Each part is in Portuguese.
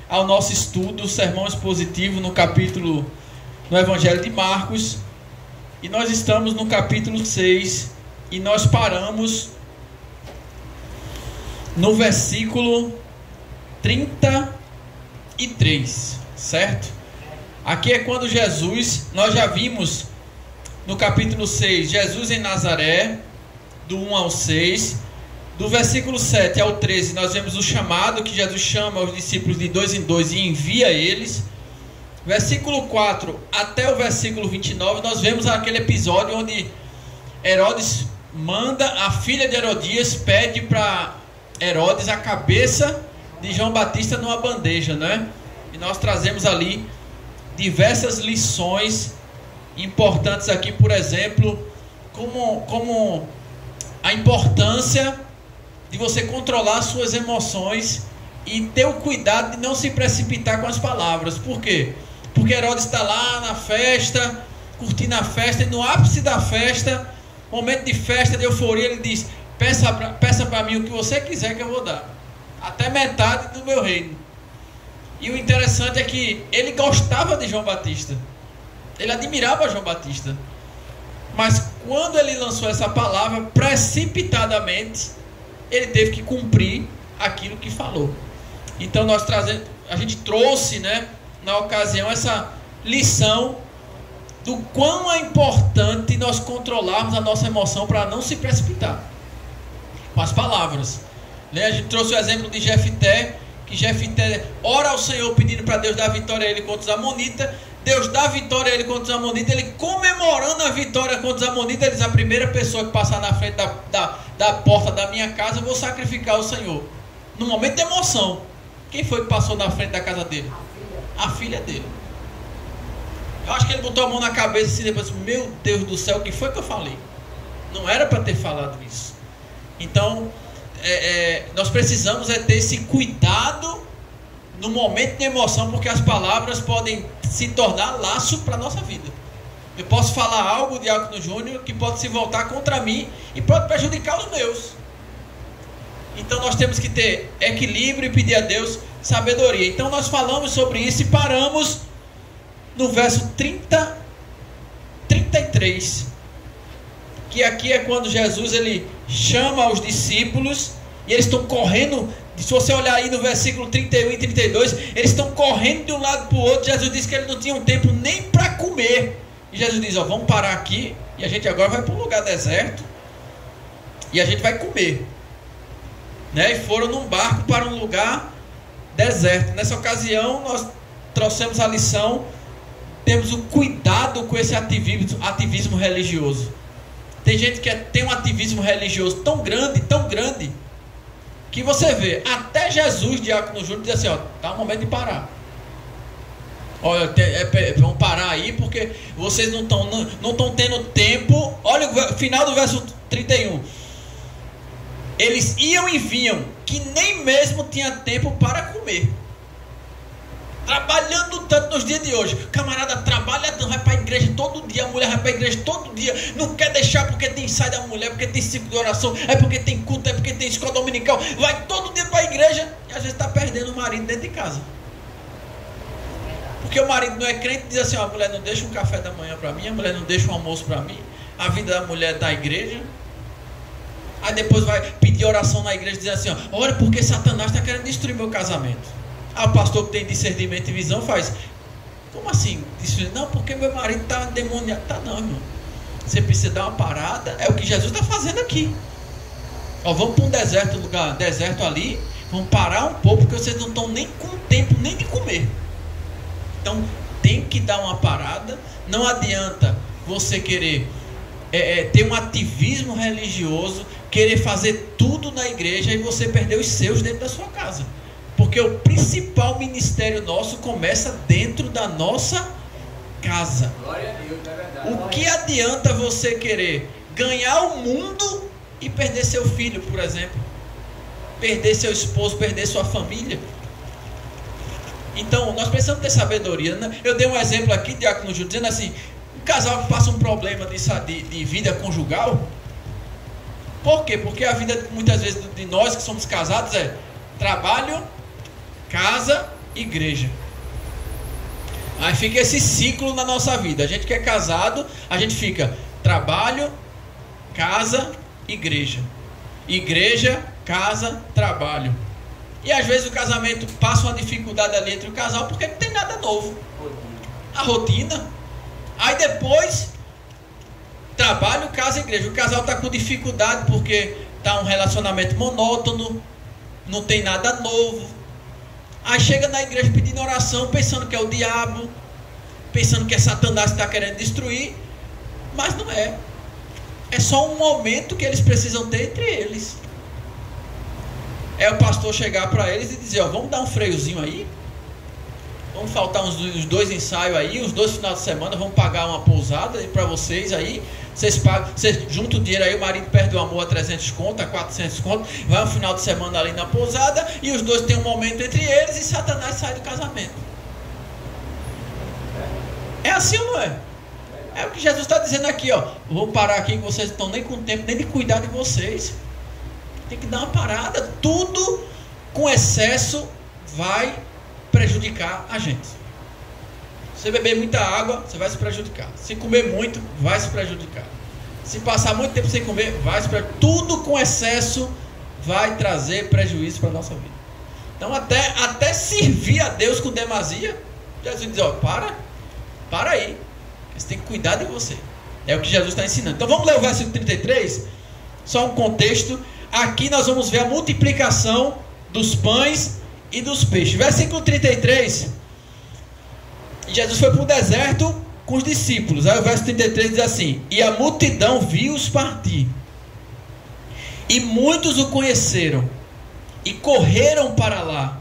ao nosso estudo, o sermão expositivo no Evangelho de Marcos. E nós estamos no capítulo 6 e nós paramos no versículo 33, certo? Aqui é quando Jesus, nós já vimos no capítulo 6, Jesus em Nazaré, do 1 ao 6. Do versículo 7 ao 13, nós vemos o chamado que Jesus chama os discípulos de 2 em 2 e envia eles. Versículo 4 até o versículo 29, nós vemos aquele episódio onde Herodes manda, a filha de Herodias pede para Herodes a cabeça de João Batista numa bandeja, né? E nós trazemos ali diversas lições importantes aqui, por exemplo, como a importância de você controlar suas emoções e ter o cuidado de não se precipitar com as palavras. Por quê? Porque Herodes está lá na festa, curtindo a festa, e no ápice da festa, momento de festa, de euforia, ele diz: peça para mim o que você quiser que eu vou dar, até metade do meu reino. E o interessante é que ele gostava de João Batista, ele admirava João Batista, mas quando ele lançou essa palavra, precipitadamente, ele teve que cumprir aquilo que falou. Então a gente trouxe, né, na ocasião, essa lição do quão é importante nós controlarmos a nossa emoção para não se precipitar com as palavras, né? A gente trouxe o exemplo de Jefté, que Jefté ora ao Senhor pedindo para Deus dar vitória a ele contra os amonitas. Deus dá vitória a ele contra os amonitas. Ele, comemorando a vitória contra os amonitas, ele diz: a primeira pessoa que passar na frente da porta da minha casa, eu vou sacrificar ao Senhor. No momento de emoção, quem foi que passou na frente da casa dele? A filha dele. Eu acho que ele botou a mão na cabeça e depois: meu Deus do céu, o que foi que eu falei? Não era para ter falado isso. Então nós precisamos ter esse cuidado no momento de emoção, porque as palavras podem se tornar laço para a nossa vida. Eu posso falar algo, Diácono Júnior, que pode se voltar contra mim e pode prejudicar os meus. Então nós temos que ter equilíbrio e pedir a Deus sabedoria. Então nós falamos sobre isso e paramos no verso 33, que aqui é quando Jesus ele chama os discípulos e eles estão correndo. Se você olhar aí no versículo 31 e 32, eles estão correndo de um lado para o outro. Jesus disse que eles não tinham tempo nem para comer. E Jesus diz: vamos parar aqui e a gente agora vai para um lugar deserto e a gente vai comer, né? E foram num barco para um lugar deserto. Nessa ocasião nós trouxemos a lição: temos o cuidado com esse ativismo religioso. Tem gente que tem um ativismo religioso tão grande, que você vê, até Jesus, Diácono Júnior, diz assim: tá o momento de parar. Olha, vamos parar aí, porque vocês não estão tendo tempo. Olha o final do verso 31. Eles iam e vinham, que nem mesmo tinha tempo para comer. Trabalhando tanto nos dias de hoje. Camarada trabalha, vai para a igreja todo dia, a mulher vai para a igreja todo dia, não quer deixar porque tem ensaio da mulher, porque tem ciclo de oração, é porque tem culto, é porque tem escola dominical, vai todo dia para a igreja e às vezes está perdendo o marido dentro de casa. Porque o marido não é crente e diz assim: a mulher não deixa um café da manhã para mim, a mulher não deixa um almoço para mim, a vida da mulher é da igreja. Aí depois vai pedir oração na igreja dizendo assim: olha, porque Satanás está querendo destruir meu casamento. O pastor que tem discernimento e visão faz: como assim? Não, porque meu marido está demoniado. Tá não, irmão. Você precisa dar uma parada. É o que Jesus está fazendo aqui. Vamos para um deserto ali. Vamos parar um pouco, porque vocês não estão nem com tempo nem de comer. Então tem que dar uma parada. Não adianta você querer ter um ativismo religioso, querer fazer tudo na igreja e você perder os seus dentro da sua casa. Porque o principal ministério nosso começa dentro da nossa casa. Glória a Deus, é verdade. O que adianta você querer ganhar o mundo e perder seu filho, por exemplo? Perder seu esposo, perder sua família? Então, nós precisamos ter sabedoria, né? Eu dei um exemplo aqui, Diácono Júlio, dizendo assim: um casal que passa um problema de vida conjugal. Por quê? Porque a vida, muitas vezes, de nós que somos casados é trabalho, casa igreja. Aí fica esse ciclo na nossa vida. A gente que é casado, a gente fica trabalho, casa, igreja. Igreja, casa, trabalho. E às vezes o casamento passa uma dificuldade ali entre o casal porque não tem nada novo. A rotina. Aí depois, trabalho, casa, igreja. O casal está com dificuldade porque está um relacionamento monótono, não tem nada novo. Aí chega na igreja pedindo oração, pensando que é o diabo, pensando que é Satanás que está querendo destruir, mas não é. É só um momento que eles precisam ter entre eles. É o pastor chegar para eles e dizer, ó, vamos dar um freiozinho aí, vamos faltar uns 2 ensaios aí, uns 2 finais de semana, vamos pagar uma pousada para vocês aí, vocês pagam, vocês juntam o dinheiro aí, o marido perde o amor a 300 conto, a 400 conto, vai um final de semana ali na pousada, e os dois têm um momento entre eles, e Satanás sai do casamento. É assim ou não é? É o que Jesus está dizendo aqui, ó, vou parar aqui, que vocês não estão nem com tempo, nem de cuidar de vocês. Tem que dar uma parada. Tudo com excesso vai prejudicar a gente. Se beber muita água, você vai se prejudicar. Se comer muito, vai se prejudicar. Se passar muito tempo sem comer, vai se prejudicar. Tudo com excesso vai trazer prejuízo para a nossa vida. Então até servir a Deus com demasia, Jesus diz, ó, para aí. Você tem que cuidar de você. É o que Jesus está ensinando. Então vamos ler o versículo 33. Só um contexto. Aqui nós vamos ver a multiplicação dos pães e dos peixes. Versículo 33. Jesus foi para o deserto com os discípulos. Aí o verso 33 diz assim: e a multidão viu-os partir, e muitos o conheceram, e correram para lá.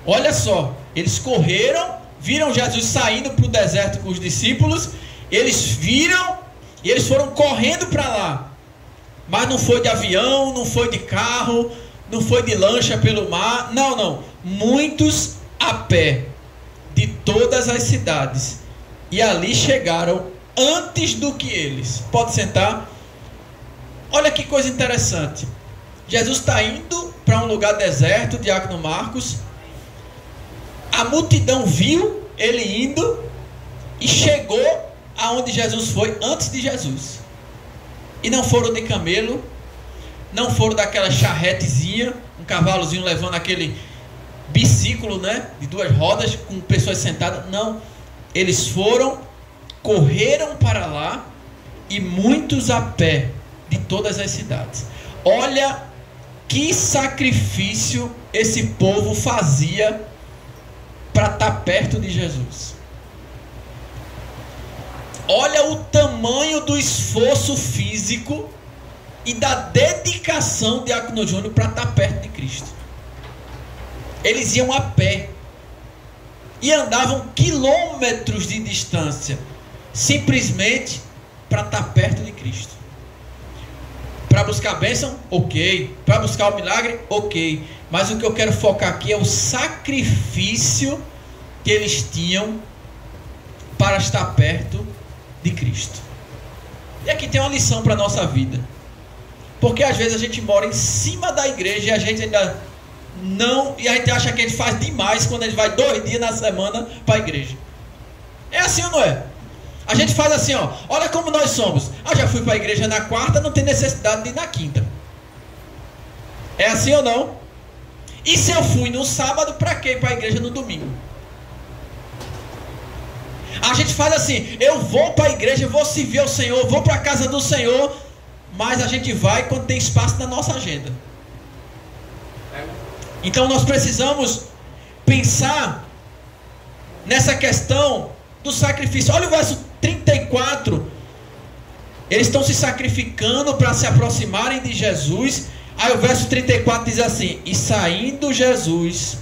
Olha só, eles correram, viram Jesus saindo para o deserto com os discípulos, eles viram, e eles foram correndo para lá. Mas não foi de avião, não foi de carro, não foi de lancha pelo mar. Não. Muitos a pé de todas as cidades. E ali chegaram antes do que eles. Pode sentar. Olha que coisa interessante. Jesus está indo para um lugar deserto, Diácono Marcos. A multidão viu ele indo e chegou aonde Jesus foi antes de Jesus. E não foram de camelo, não foram daquela charretezinha, um cavalozinho levando aquele biciclo, né, de 2 rodas, com pessoas sentadas. Não, eles correram para lá, e muitos a pé de todas as cidades. Olha que sacrifício esse povo fazia para estar perto de Jesus. Olha o tamanho do esforço físico e da dedicação de Diácono Júnior para estar perto de Cristo. Eles iam a pé e andavam quilômetros de distância, simplesmente para estar perto de Cristo. Para buscar a bênção? Ok. Para buscar o milagre? Ok. Mas o que eu quero focar aqui é o sacrifício que eles tinham para estar perto de Cristo. E aqui tem uma lição para a nossa vida. Porque às vezes a gente mora em cima da igreja e a gente ainda não... E a gente acha que a gente faz demais quando a gente vai 2 dias na semana para a igreja. É assim ou não é? A gente faz assim, ó. Olha como nós somos. Já fui para a igreja na quarta, não tem necessidade de ir na quinta. É assim ou não? E se eu fui no sábado, para que ir para a igreja no domingo? A gente faz assim, eu vou para a igreja, vou servir ao Senhor, vou para a casa do Senhor, mas a gente vai quando tem espaço na nossa agenda. Então nós precisamos pensar nessa questão do sacrifício. Olha o verso 34. Eles estão se sacrificando para se aproximarem de Jesus. Aí o verso 34 diz assim: e saindo Jesus,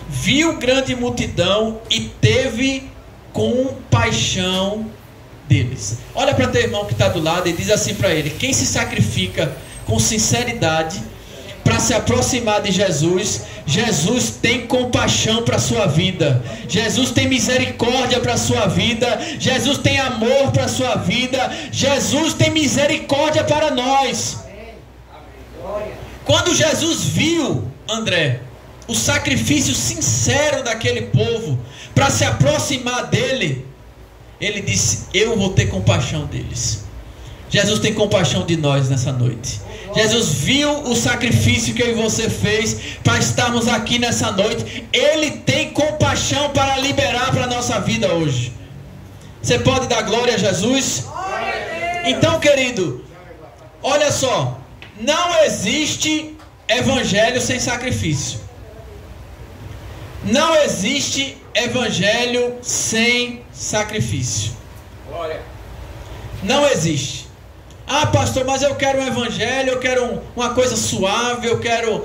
viu grande multidão e teve compaixão deles. Olha para teu irmão que está do lado e diz assim para ele: quem se sacrifica com sinceridade para se aproximar de Jesus, Jesus tem compaixão para a sua vida, Jesus tem misericórdia para a sua vida, Jesus tem amor para a sua vida, Jesus tem misericórdia para nós. Quando Jesus viu, André, o sacrifício sincero daquele povo para se aproximar dele, ele disse: eu vou ter compaixão deles. Jesus tem compaixão de nós nessa noite. Jesus viu o sacrifício que eu e você fez para estarmos aqui nessa noite. Ele tem compaixão para liberar para a nossa vida hoje. Você pode dar glória a Jesus? Então, querido, olha só, não existe evangelho sem sacrifício. Não existe evangelho sem sacrifício. Não existe. Ah, pastor, mas eu quero um evangelho, eu quero uma coisa suave, eu quero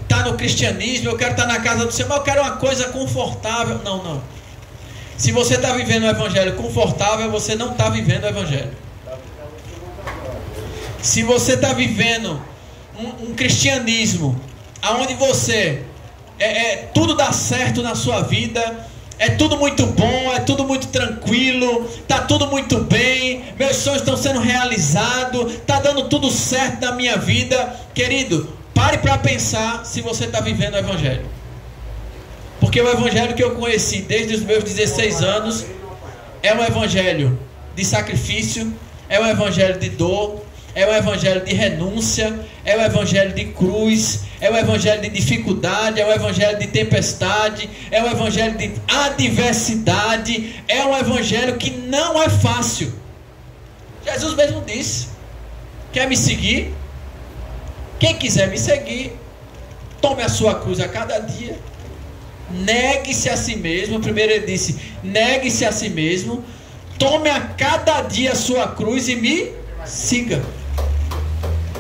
estar no cristianismo, eu quero estar na casa do Senhor, mas eu quero uma coisa confortável. Não, não. Se você está vivendo um evangelho confortável, você não está vivendo o evangelho. Se você está vivendo um cristianismo onde você tudo dá certo na sua vida, é tudo muito bom, é tudo muito tranquilo, está tudo muito bem, meus sonhos estão sendo realizados, está dando tudo certo na minha vida, querido, pare para pensar se você está vivendo o evangelho. Porque o evangelho que eu conheci desde os meus 16 anos é um evangelho de sacrifício, é um evangelho de dor, é um evangelho de renúncia, é um evangelho de cruz, é um evangelho de dificuldade, é um evangelho de tempestade, é um evangelho de adversidade, é um evangelho que não é fácil. Jesus mesmo disse: quer me seguir? Quem quiser me seguir, tome a sua cruz a cada dia, negue-se a si mesmo. Primeiro ele disse: negue-se a si mesmo, tome a cada dia a sua cruz e me siga.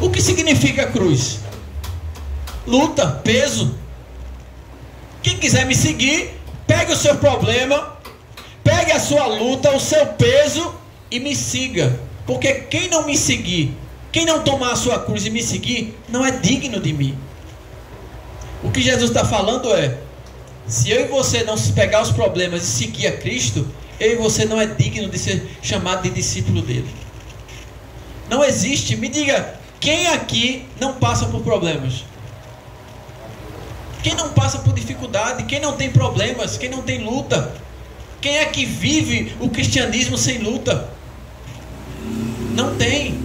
O que significa cruz? Luta, peso. Quem quiser me seguir, pegue o seu problema, pegue a sua luta, o seu peso e me siga. Porque quem não me seguir, quem não tomar a sua cruz e me seguir, não é digno de mim. O que Jesus está falando é: se eu e você não se pegar os problemas e seguir a Cristo, eu e você não é digno de ser chamado de discípulo dele. Não existe. Me diga, quem aqui não passa por problemas? Quem não passa por dificuldade? Quem não tem problemas? Quem não tem luta? Quem é que vive o cristianismo sem luta? Não tem.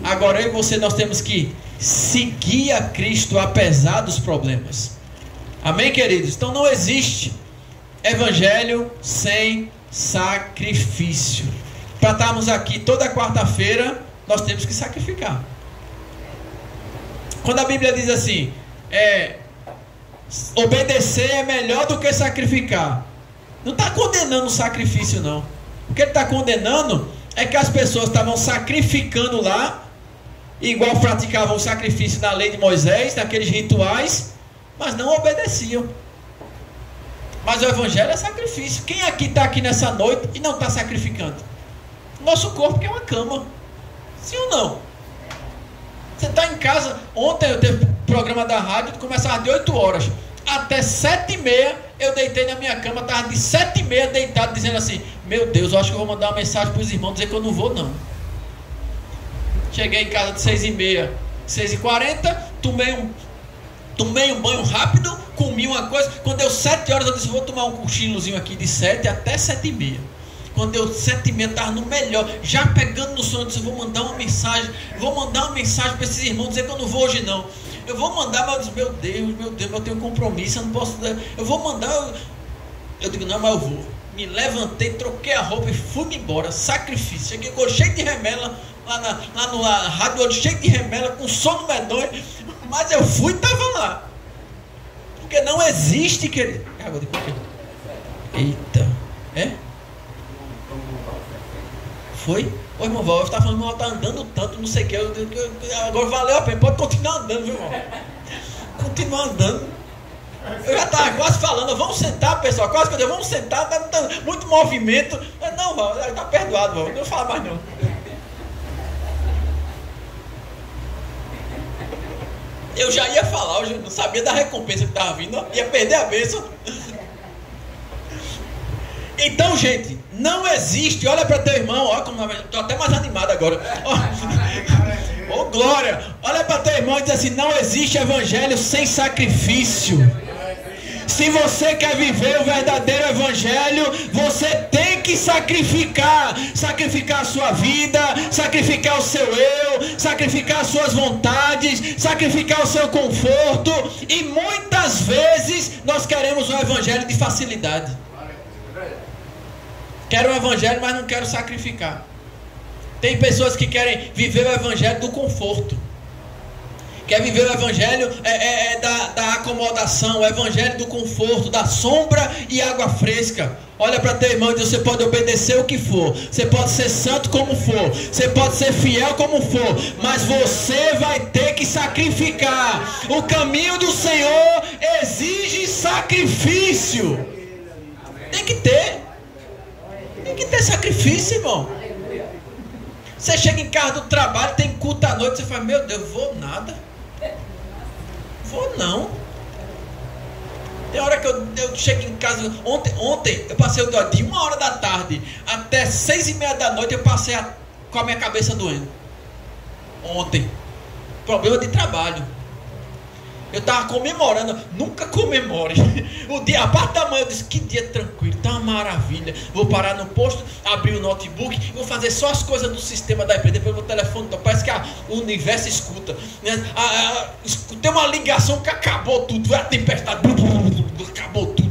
Agora eu e você, nós temos que seguir a Cristo apesar dos problemas. Amém, queridos? Então não existe evangelho sem sacrifício. Para estarmos aqui toda quarta-feira, nós temos que sacrificar. Quando a Bíblia diz assim, obedecer é melhor do que sacrificar, não está condenando o sacrifício, não. O que ele está condenando é que as pessoas estavam sacrificando lá, igual praticavam o sacrifício na lei de Moisés, naqueles rituais, mas não obedeciam. Mas o evangelho é sacrifício. Quem aqui está aqui nessa noite e não está sacrificando? Nosso corpo que é uma cama. Sim ou não? Você está em casa. Ontem eu teve programa da rádio, começava de 8 horas até 7h30, eu deitei na minha cama, estava de 7h30 deitado, dizendo assim: meu Deus, eu acho que eu vou mandar uma mensagem para os irmãos dizer que eu não vou não. Cheguei em casa de 6h30, 6h40, tomei um banho rápido, comi uma coisa. Quando deu 7 horas eu disse: vou tomar um cochilozinho aqui de 7 até 7h30. Quando deu 7h30, estava no melhor, já pegando no sono. Eu disse: vou mandar uma mensagem para esses irmãos dizer que eu não vou hoje não. Eu vou mandar, mas eu disse: meu Deus, eu tenho um compromisso, eu não posso. Eu vou mandar. Eu digo: não, mas eu vou. Me levantei, troquei a roupa e fui embora. Sacrifício. Cheguei cheio de remela lá na rádio, cheio de remela, com sono medonho. Mas eu fui e estava lá. Porque não existe, querido. Água de coqueiro. Eita. É? Foi? Ô irmão, eu estava falando, irmão, está andando tanto, não sei o que. Agora valeu a pena, pode continuar andando, viu, irmão? Continuar andando. Eu já estava quase falando: vamos sentar, pessoal, quase que eu digo: vamos sentar, tá muito movimento. Não, Val, está perdoado, Val, não vou falar mais não. Eu já ia falar, eu não sabia da recompensa que estava vindo, ia perder a bênção. Então, gente, não existe. Olha para teu irmão, ó, como estou até mais animado agora. Glória! Olha para teu irmão e diz assim: não existe evangelho sem sacrifício. Se você quer viver o verdadeiro evangelho, você tem que sacrificar a sua vida, sacrificar o seu eu, sacrificar as suas vontades, sacrificar o seu conforto. E muitas vezes nós queremos um evangelho de facilidade. Quero um evangelho, mas não quero sacrificar. Tem pessoas que querem viver o evangelho do conforto. Quer viver o evangelho da acomodação, o evangelho do conforto, da sombra e água fresca. Olha para teu irmão e diz: você pode obedecer o que for, você pode ser santo como for, você pode ser fiel como for, mas você vai ter que sacrificar. O caminho do Senhor exige sacrifício. Tem que ter sacrifício, irmão. Você chega em casa do trabalho, tem culto à noite, você fala: meu Deus, vou nada. Vou não. Tem hora que eu chego em casa. Ontem eu passei o dia de 1h da tarde até 6h30 da noite. Eu passei com a minha cabeça doendo. Ontem. Problema de trabalho. Eu estava comemorando. Nunca comemore. O dia, a parte da manhã, eu disse: que dia tranquilo, tá uma maravilha. Vou parar no posto, abrir o notebook, vou fazer só as coisas do sistema da empresa. Depois o telefone, parece que o universo escuta. Tem uma ligação que acabou tudo. Vai a tempestade, acabou tudo.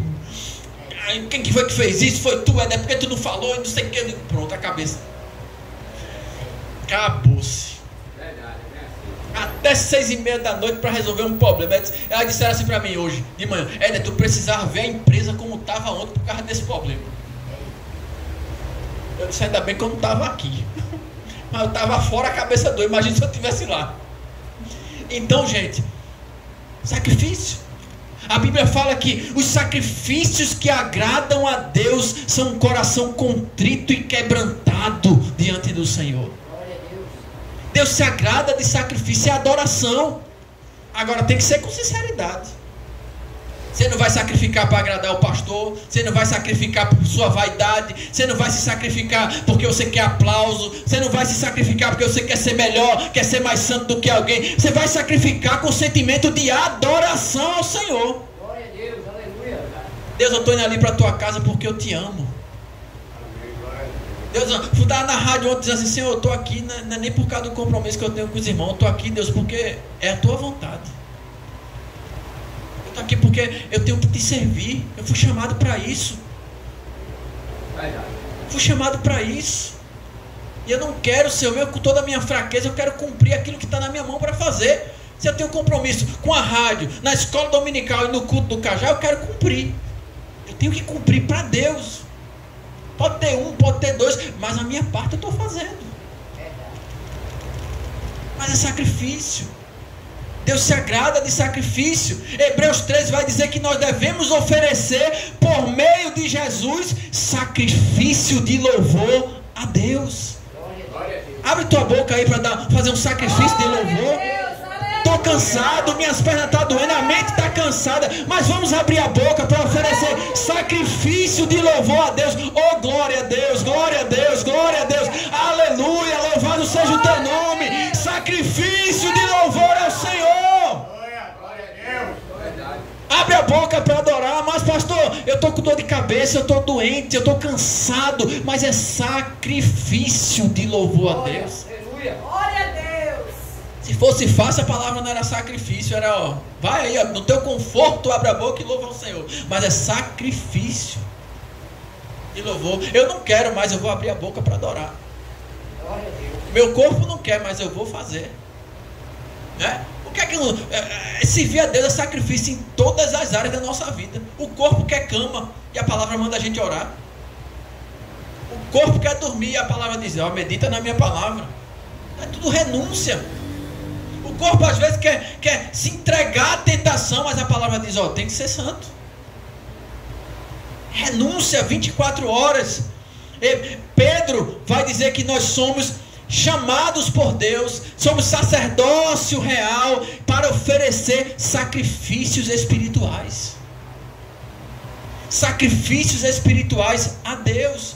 Quem que foi que fez isso? Foi tu, é porque tu não falou e não sei o que. Pronto, a cabeça. Acabou-se. Até 6h30 da noite para resolver um problema. Ela disseram assim para mim hoje de manhã: Éder, tu precisava ver a empresa como estava ontem por causa desse problema. Eu disse: ainda bem que eu não estava aqui. Mas eu estava fora, a cabeça doida. Imagina se eu estivesse lá. Então, gente, sacrifício. A Bíblia fala que os sacrifícios que agradam a Deus são um coração contrito e quebrantado diante do Senhor. Deus se agrada de sacrifício e adoração. Agora tem que ser com sinceridade. Você não vai sacrificar para agradar o pastor. Você não vai sacrificar por sua vaidade. Você não vai se sacrificar porque você quer aplauso. Você não vai se sacrificar porque você quer ser melhor, quer ser mais santo do que alguém. Você vai sacrificar com sentimento de adoração ao Senhor. Glória a Deus, aleluia. Deus, eu estou indo ali para a tua casa porque eu te amo. Deus, fui dar na rádio ontem dizendo assim: Senhor, eu estou aqui, não é nem por causa do compromisso que eu tenho com os irmãos. Eu estou aqui, Deus, porque é a tua vontade. Eu estou aqui porque eu tenho que te servir. Eu fui chamado para isso. Fui chamado para isso. E eu não quero, Senhor, com toda a minha fraqueza, eu quero cumprir aquilo que está na minha mão para fazer. Se eu tenho compromisso com a rádio, na escola dominical e no culto do Cajá, eu quero cumprir. Eu tenho que cumprir para Deus. Pode ter um, pode ter dois, mas a minha parte eu estou fazendo. Mas é sacrifício. Deus se agrada de sacrifício. Hebreus 13 vai dizer que nós devemos oferecer, por meio de Jesus, sacrifício de louvor a Deus. Abre tua boca aí para fazer um sacrifício de louvor. Estou cansado, minhas pernas estão doendo, a mente está cansada, mas vamos abrir a boca para oferecer sacrifício de louvor a Deus. Oh, glória a Deus, glória a Deus, glória a Deus, aleluia, louvado seja o teu nome. Sacrifício de louvor ao Senhor. Abre a boca para adorar. Mas pastor, eu estou com dor de cabeça, eu estou doente, eu estou cansado, mas é sacrifício de louvor a Deus. Glória a Deus. Se fosse fácil, a palavra não era sacrifício, era vai aí, no teu conforto, abre a boca e louva ao Senhor. Mas é sacrifício de louvor. Eu não quero, mas eu vou abrir a boca para adorar. Meu corpo não quer, mas eu vou fazer. O que é que servir a Deus é sacrifício em todas as áreas da nossa vida. O corpo quer cama e a palavra manda a gente orar. O corpo quer dormir e a palavra diz: medita na minha palavra. É tudo renúncia. O corpo às vezes quer se entregar à tentação, mas a palavra diz: tem que ser santo. Renúncia 24 horas. Pedro vai dizer que nós somos chamados por Deus, somos sacerdócio real para oferecer sacrifícios espirituais. Sacrifícios espirituais a Deus.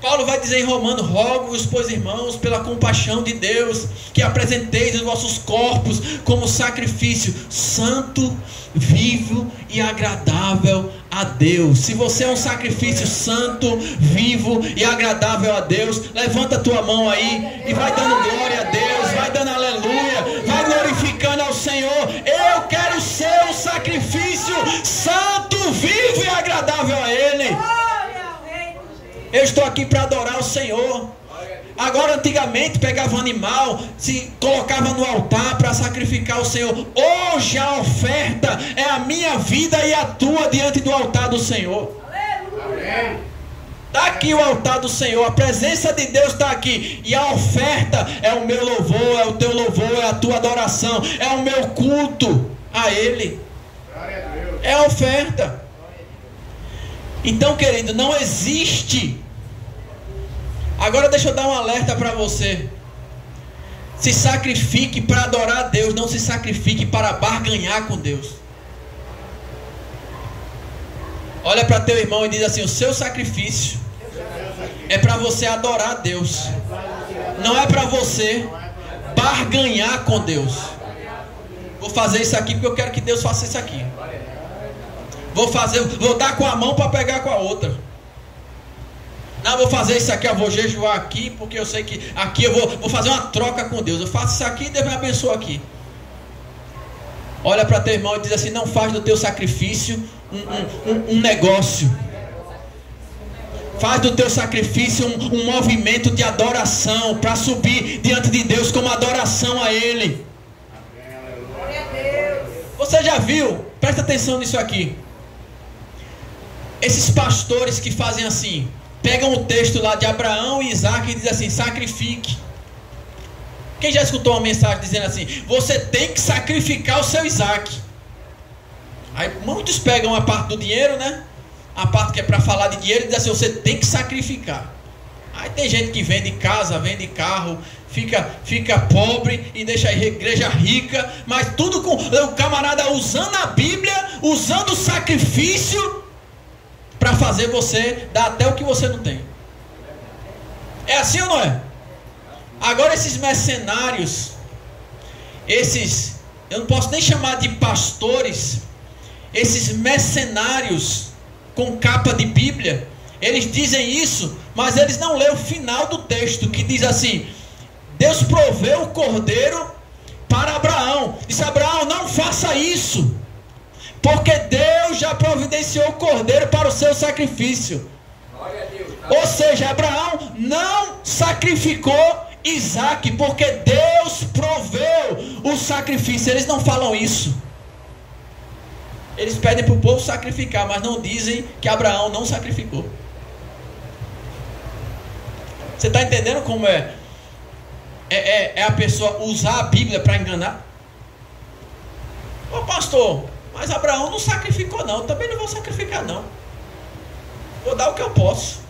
Paulo vai dizer em Romanos: rogo-vos, pois irmãos, pela compaixão de Deus, que apresenteis os vossos corpos como sacrifício santo, vivo e agradável a Deus. Se você é um sacrifício santo, vivo e agradável a Deus, levanta a tua mão aí e vai dando glória a Deus, vai dando aleluia, vai glorificando ao Senhor. Eu quero ser um sacrifício santo, vivo e agradável a Ele. Eu estou aqui para adorar o Senhor. Agora, antigamente, pegava um animal, se colocava no altar para sacrificar o Senhor. Hoje a oferta é a minha vida e a tua diante do altar do Senhor. Está aqui o altar do Senhor, a presença de Deus está aqui. E a oferta é o meu louvor, é o teu louvor, é a tua adoração, é o meu culto a Ele. É a oferta. Então, querido, não existe. Agora deixa eu dar um alerta para você. Se sacrifique para adorar a Deus, não se sacrifique para barganhar com Deus. Olha para teu irmão e diz assim: o seu sacrifício é para você adorar a Deus, não é para você barganhar com Deus. Vou fazer isso aqui porque eu quero que Deus faça isso aqui. Vou dar com a mão para pegar com a outra. Não, vou fazer isso aqui, eu vou jejuar aqui, porque eu sei que aqui eu vou fazer uma troca com Deus. Eu faço isso aqui e Deus me abençoa aqui. Olha para teu irmão e diz assim: não faz do teu sacrifício um negócio. Faz do teu sacrifício um movimento de adoração, para subir diante de Deus como adoração a Ele. Você já viu? Presta atenção nisso aqui. Esses pastores que fazem assim, pegam o texto lá de Abraão e Isaac e dizem assim: sacrifique. Quem já escutou uma mensagem dizendo assim: você tem que sacrificar o seu Isaac? Aí muitos pegam a parte do dinheiro, né? A parte que é para falar de dinheiro, e dizem assim: você tem que sacrificar. Aí tem gente que vende casa, vende carro, fica pobre e deixa a igreja rica, mas tudo com o camarada usando a Bíblia, usando o sacrifício para fazer você dar até o que você não tem. É assim ou não é? Agora esses mercenários, eu não posso nem chamar de pastores, esses mercenários com capa de Bíblia, eles dizem isso, mas eles não lêem o final do texto, que diz assim: Deus proveu o cordeiro para Abraão. Disse: Abraão, não faça isso, porque Deus já providenciou o cordeiro para o seu sacrifício. Ou seja, Abraão não sacrificou Isaac, porque Deus proveu o sacrifício. Eles não falam isso. Eles pedem para o povo sacrificar, mas não dizem que Abraão não sacrificou. Você está entendendo como é a pessoa usar a Bíblia para enganar? Ô pastor, mas Abraão não sacrificou não, eu também não vou sacrificar não. Vou dar o que eu posso.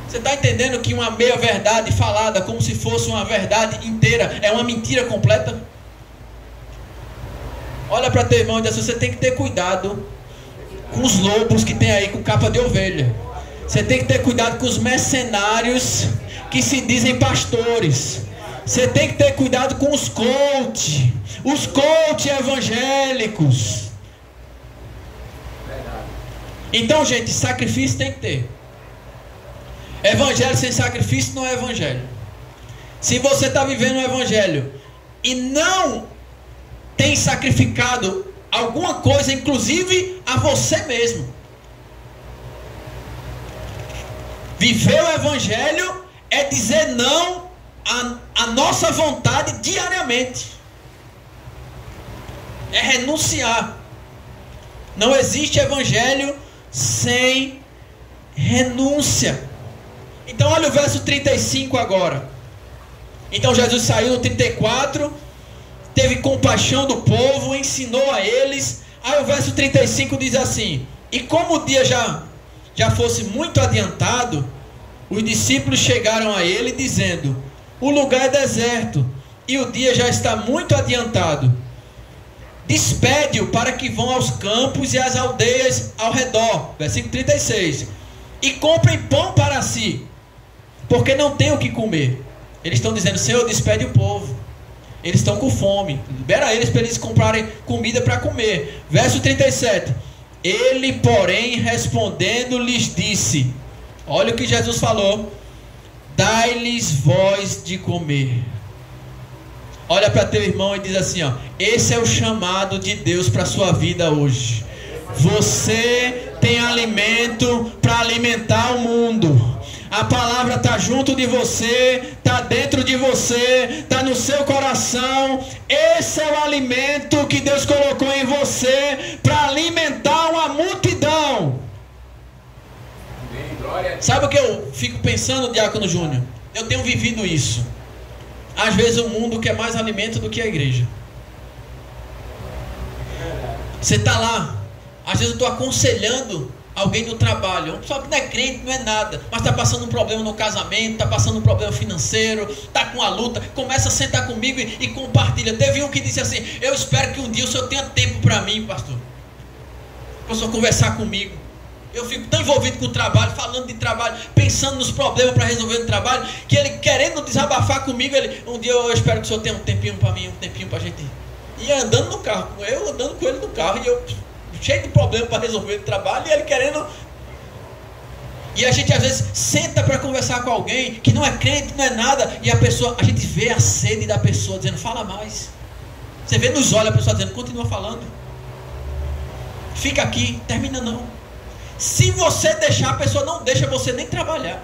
Você está entendendo que uma meia verdade falada como se fosse uma verdade inteira é uma mentira completa? Olha para teu irmão e diz assim: você tem que ter cuidado com os lobos que tem aí com capa de ovelha. Você tem que ter cuidado com os mercenários que se dizem pastores. Você tem que ter cuidado com os coach evangélicos. Então, gente, sacrifício tem que ter. Evangelho sem sacrifício não é evangelho. Se você está vivendo um evangelho e não tem sacrificado alguma coisa, inclusive a você mesmo. Viver o evangelho é dizer não à nossa vontade diariamente. É renunciar. Não existe evangelho sem renúncia. Então olha o verso 35 agora. Então Jesus saiu no 34, teve compaixão do povo, ensinou a eles. Aí o verso 35 diz assim: e como o dia já fosse muito adiantado, os discípulos chegaram a ele dizendo: o lugar é deserto e o dia já está muito adiantado. despede-o para que vão aos campos e às aldeias ao redor. Versículo 36. E comprem pão para si, porque não tem o que comer. Eles estão dizendo: Senhor, despede o povo. Eles estão com fome. Libera eles para eles comprarem comida para comer. Verso 37. Ele, porém, respondendo, lhes disse: olha o que Jesus falou: dai-lhes vós de comer. Olha para teu irmão e diz assim, ó: esse é o chamado de Deus para a sua vida hoje. Você tem alimento para alimentar o mundo. A palavra está junto de você, está dentro de você, está no seu coração. Esse é o alimento que Deus colocou em você para alimentar uma multidão. Sabe o que eu fico pensando, Diácono Júnior? Eu tenho vivido isso. Às vezes o mundo quer mais alimento do que a igreja. Você está lá, às vezes eu estou aconselhando alguém no trabalho, só que não é crente, não é nada, mas está passando um problema no casamento, está passando um problema financeiro, está com a luta, começa a sentar comigo e compartilha. Teve um que disse assim: eu espero que um dia o senhor tenha tempo para mim, pastor, para o senhor conversar comigo. Eu fico tão envolvido com o trabalho, falando de trabalho, pensando nos problemas para resolver no trabalho, que ele querendo desabafar comigo, um dia eu espero que o senhor tenha um tempinho para mim, um tempinho para a gente ir. E andando no carro, eu andando com ele no carro, e eu cheio de problema para resolver no trabalho, e ele querendo. E a gente às vezes senta para conversar com alguém que não é crente, não é nada, e a gente vê a sede da pessoa dizendo: fala mais. Você vê nos olhos a pessoa dizendo: continua falando, fica aqui, termina não. Se você deixar, a pessoa não deixa você nem trabalhar,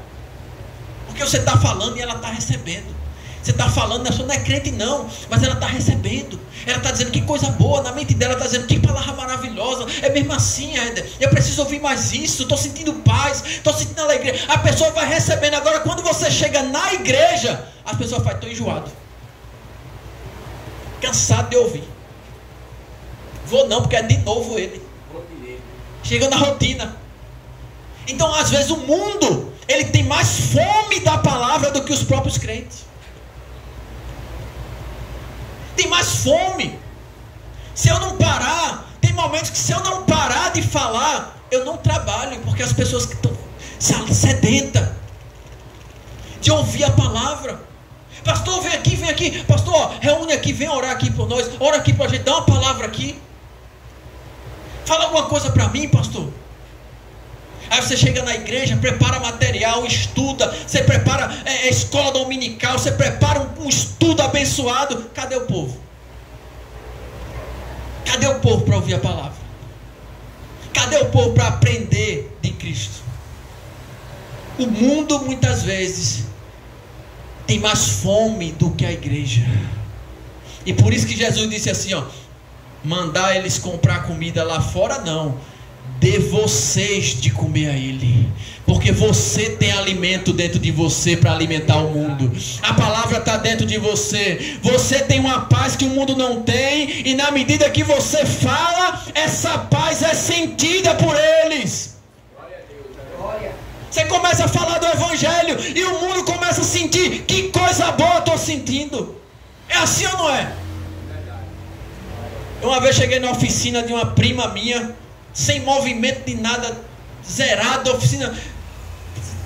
porque você está falando e ela está recebendo. Você está falando, a pessoa não é crente não, mas ela está recebendo. Ela está dizendo: que coisa boa. Na mente dela está dizendo: que palavra maravilhosa. É mesmo assim, Éder, eu preciso ouvir mais isso. Estou sentindo paz, estou sentindo alegria. A pessoa vai recebendo. Agora quando você chega na igreja, as pessoas falam: estou enjoado, cansado de ouvir, vou não, porque é de novo ele. Chega na rotina. Então às vezes o mundo, ele tem mais fome da palavra do que os próprios crentes. Tem mais fome. Se eu não parar, tem momentos que se eu não parar de falar, eu não trabalho, porque as pessoas que estão sedentas de ouvir a palavra. Pastor, vem aqui, pastor, ó, reúne aqui, vem orar aqui por nós, ora aqui para a gente, dá uma palavra aqui, fala alguma coisa para mim, pastor. Aí você chega na igreja, prepara material, estuda, você prepara escola dominical, você prepara um estudo abençoado. Cadê o povo? Cadê o povo para ouvir a palavra? Cadê o povo para aprender de Cristo? O mundo muitas vezes tem mais fome do que a igreja. E por isso que Jesus disse assim, ó: mandar eles comprar comida lá fora não, dê vocês de comer a ele, porque você tem alimento dentro de você para alimentar o mundo. A palavra está dentro de você. Você tem uma paz que o mundo não tem, e na medida que você fala, essa paz é sentida por eles. Você começa a falar do evangelho e o mundo começa a sentir: que coisa boa eu estou sentindo. É assim ou não é? Uma vez cheguei na oficina de uma prima minha, sem movimento de nada, zerado, a oficina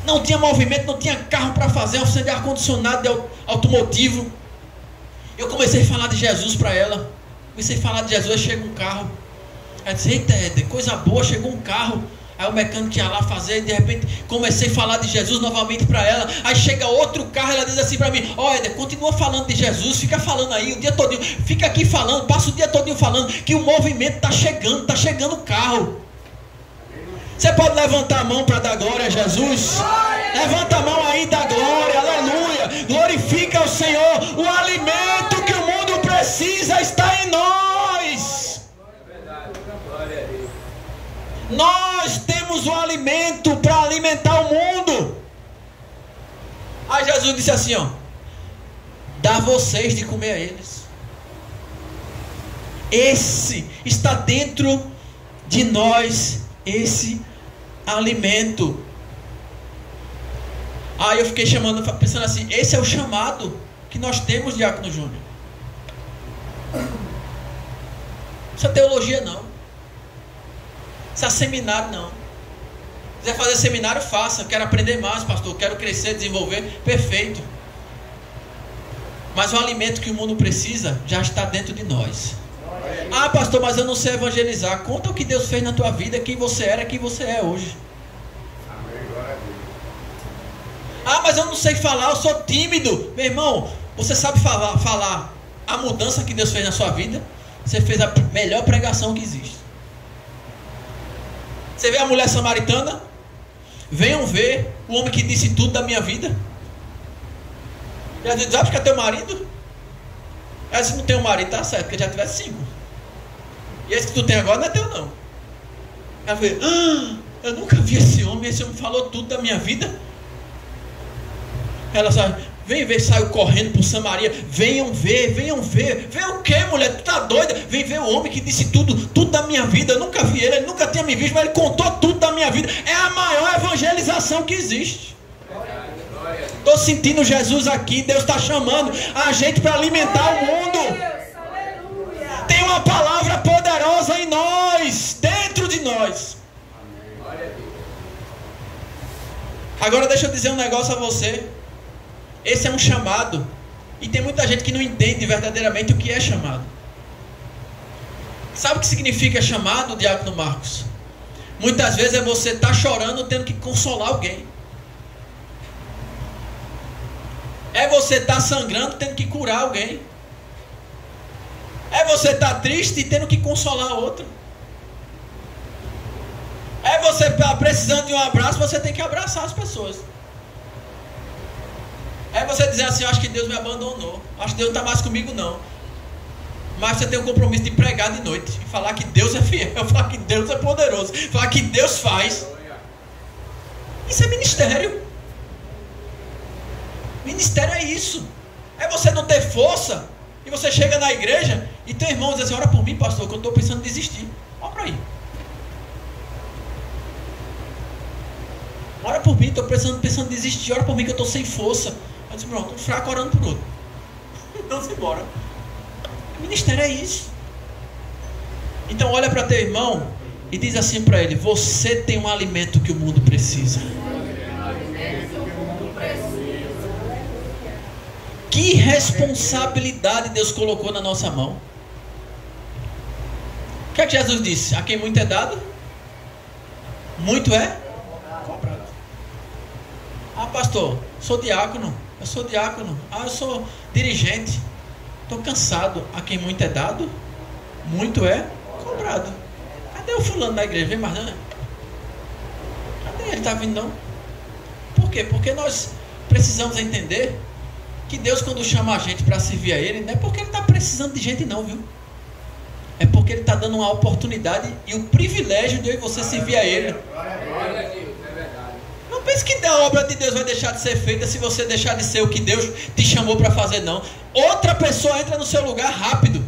não tinha movimento, não tinha carro para fazer, uma oficina de ar-condicionado, de automotivo. Eu comecei a falar de Jesus para ela, comecei a falar de Jesus, aí chega um carro, ela disse: eita, Éder, coisa boa, chegou um carro. Aí o mecânico ia lá fazer, e de repente comecei a falar de Jesus novamente para ela. Aí chega outro carro, ela diz assim para mim: ó, Éder, continua falando de Jesus, fica falando aí o dia todinho, fica aqui falando, passa o dia todinho falando, que o movimento está chegando o carro. Você pode levantar a mão para dar glória a Jesus? Levanta a mão aí, dá glória, aleluia, glorifica o Senhor. O alimento que o mundo precisa está em nós. Nós temos o alimento para alimentar o mundo. Aí Jesus disse assim, ó: dá vocês de comer a eles. Esse está dentro de nós, esse alimento. Aí eu fiquei pensando assim: esse é o chamado que nós temos, Diácono Júnior. Isso é teologia não. Isso é seminário não. Se quiser fazer seminário, faça. Quero aprender mais, pastor. Quero crescer, desenvolver. Perfeito. Mas o alimento que o mundo precisa já está dentro de nós. Ah, pastor, mas eu não sei evangelizar. Conta o que Deus fez na tua vida, quem você era, quem você é hoje. Ah, mas eu não sei falar, eu sou tímido. Meu irmão, você sabe falar a mudança que Deus fez na sua vida? Você fez a melhor pregação que existe. Você vê a mulher samaritana? Venham ver o homem que disse tudo da minha vida. Ela diz, sabe que é teu marido? Ela disse, não tem um marido, tá certo, porque já tivesse 5. E esse que tu tem agora não é teu não. Ela falou, eu nunca vi esse homem falou tudo da minha vida. Ela sabe, vem ver, saiu correndo por Samaria. Venham ver. Vem o que, mulher? Tu tá doida? Vem ver o homem que disse tudo da minha vida. Eu nunca vi ele nunca tinha me visto, mas ele contou tudo da minha vida. É a maior evangelização que existe. Estou sentindo Jesus aqui. Deus está chamando a gente para alimentar o mundo. Tem uma palavra poderosa em nós, dentro de nós. Agora deixa eu dizer um negócio a você. Esse é um chamado. E tem muita gente que não entende verdadeiramente o que é chamado. Sabe o que significa chamado, Diácono Marcos? Muitas vezes é você estar chorando tendo que consolar alguém. É você estar sangrando tendo que curar alguém. É você estar triste e tendo que consolar outro. É você estar precisando de um abraço, você tem que abraçar as pessoas. É você dizer assim, eu acho que Deus me abandonou. Acho que Deus não está mais comigo não. Mas você tem um compromisso de pregar de noite. E falar que Deus é fiel. Falar que Deus é poderoso. Falar que Deus faz. Isso é ministério. Ministério é isso. É você não ter força. E você chega na igreja e teu irmão diz assim, ora por mim, pastor, que eu estou pensando em desistir. Ora para aí. Ora por mim, estou pensando em desistir. Ora por mim que eu estou sem força. Eu disse, pronto, estou fraco orando por outro. Vamos embora. O ministério é isso. Então olha para teu irmão e diz assim para ele, você tem um alimento que o mundo precisa. Que responsabilidade Deus colocou na nossa mão. O que é que Jesus disse? A quem muito é dado, muito é cobrado. Ah, pastor, sou diácono. Eu sou diácono. Ah, eu sou dirigente. Estou cansado. A quem muito é dado, muito é cobrado. Cadê o fulano da igreja? Vem mais não? Cadê ele? Está vindo não? Por quê? Porque nós precisamos entender que Deus, quando chama a gente para servir a Ele, não é porque Ele está precisando de gente não, viu? É porque Ele está dando uma oportunidade e o privilégio de eu e você servir a Ele. Não pense que a obra de Deus vai deixar de ser feita se você deixar de ser o que Deus te chamou para fazer, não. Outra pessoa entra no seu lugar rápido.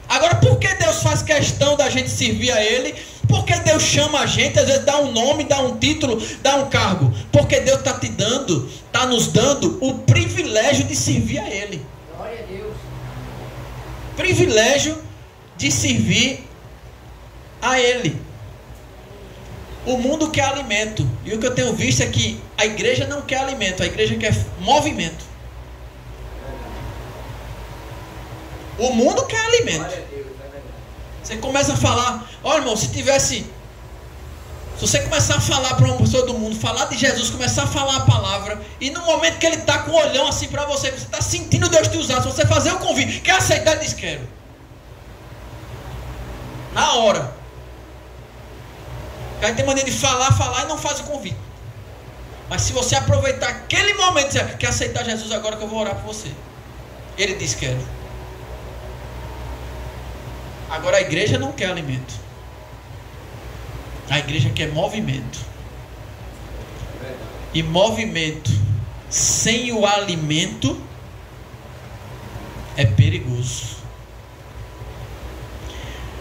Agora, por que Deus faz questão da gente servir a Ele? Porque Deus chama a gente, às vezes dá um nome, dá um título, dá um cargo. Porque Deus está te dando, está nos dando o privilégio de servir a Ele. Glória a Deus. Privilégio de servir a Ele. O mundo quer alimento. E o que eu tenho visto é que a igreja não quer alimento, a igreja quer movimento. O mundo quer alimento. Você começa a falar, olha irmão, se você começar a falar para uma pessoa do mundo, falar de Jesus, começar a falar a palavra, e no momento que ele está com o olhão assim para você, que você está sentindo Deus te usar, se você fazer o convite, quer aceitar, ele diz, quero. Na hora. Aí tem maneira de falar e não faz o convite. Mas se você aproveitar aquele momento, dizer, quer aceitar Jesus agora que eu vou orar por você, ele diz, quero. Agora a igreja não quer alimento. A igreja quer movimento. E movimento sem o alimento é perigoso.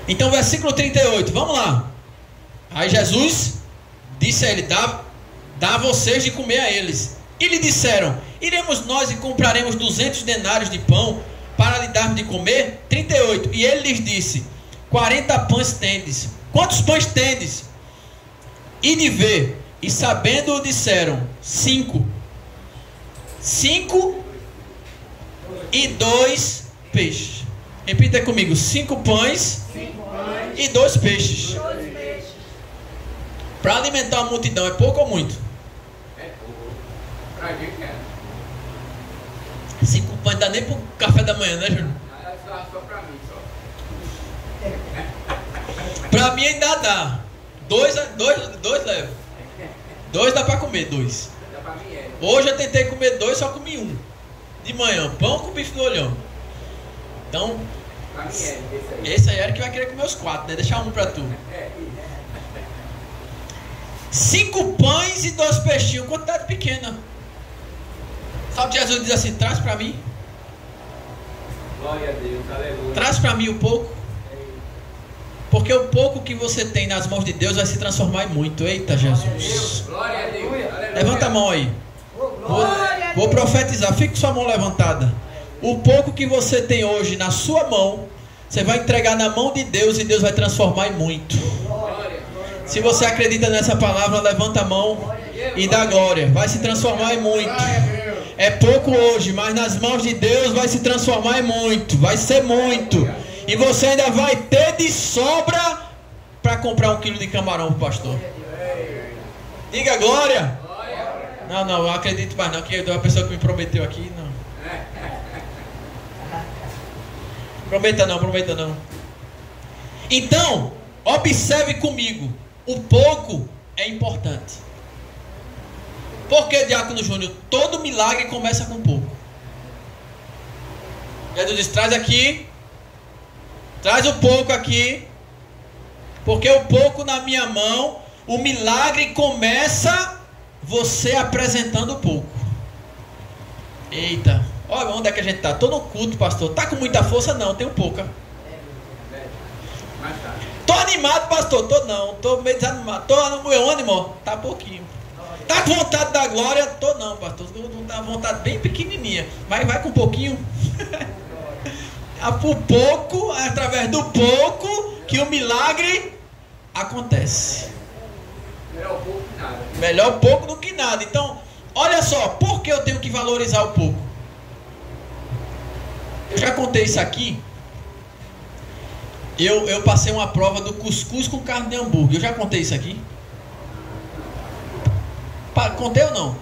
Então versículo 38, vamos lá. Aí Jesus disse a ele, dá a vocês de comer a eles. E lhe disseram, iremos nós e compraremos 200 denários de pão para lhe darmos de comer? 38, e ele lhes disse, 40 pães tendes. Quantos pães tendes? E de ver, e sabendo disseram, 5. 5 e 2 peixes. Repita comigo, 5 pães e 2 peixes. Para alimentar a multidão, é pouco ou muito? É pouco. Pra gente é. 5 pães dá nem pro café da manhã, né, Júnior? Só pra mim, só. Pra mim ainda dá. 2 levo. 2 dá pra comer, 2. Dá pra mim é. Hoje eu tentei comer 2, só comi 1. De manhã, pão com bife do olhão. Então, Pra mim é, esse aí era que vai querer comer os 4, né? Deixar 1 pra tu. 5 pães e 2 peixinhos, quantidade pequena. Sabe que Jesus diz assim, traz pra mim. Glória a Deus, aleluia. Traz pra mim o pouco. Porque o pouco que você tem nas mãos de Deus vai se transformar em muito. Eita, Jesus. Glória a Deus, aleluia. Levanta a mão aí. Vou profetizar. Fique com sua mão levantada. O pouco que você tem hoje na sua mão, você vai entregar na mão de Deus e Deus vai transformar em muito. Se você acredita nessa palavra, levanta a mão e dá glória. Vai se transformar em muito. É pouco hoje, mas nas mãos de Deus vai se transformar em muito. Vai ser muito. E você ainda vai ter de sobra para comprar 1 quilo de camarão pro pastor. Diga glória. Não, eu acredito mais não, que é uma pessoa que me prometeu aqui, não. Prometa não. Então, observe comigo. O pouco é importante. Porque, Diácono Júnior, todo milagre começa com pouco. Jesus diz, traz aqui. Traz o pouco aqui. Porque o pouco na minha mão, o milagre começa você apresentando o pouco. Eita, olha onde é que a gente está. Tô no culto, pastor. Tá com muita força? Não, tenho pouca. Tô animado, pastor? Tô não. Tô meio desanimado. Tô no meu ânimo? Tá pouquinho. Tá com vontade da glória? Tô não, pastor. Tô com vontade bem pequenininha. Mas vai com um pouquinho. O pouco, através do pouco, que o milagre acontece. Melhor pouco que nada. Melhor pouco do que nada. Então, olha só, por que eu tenho que valorizar o pouco? Eu já contei isso aqui. Eu passei uma prova do cuscuz com carne de hambúrguer. Eu já contei isso aqui? Contei ou não?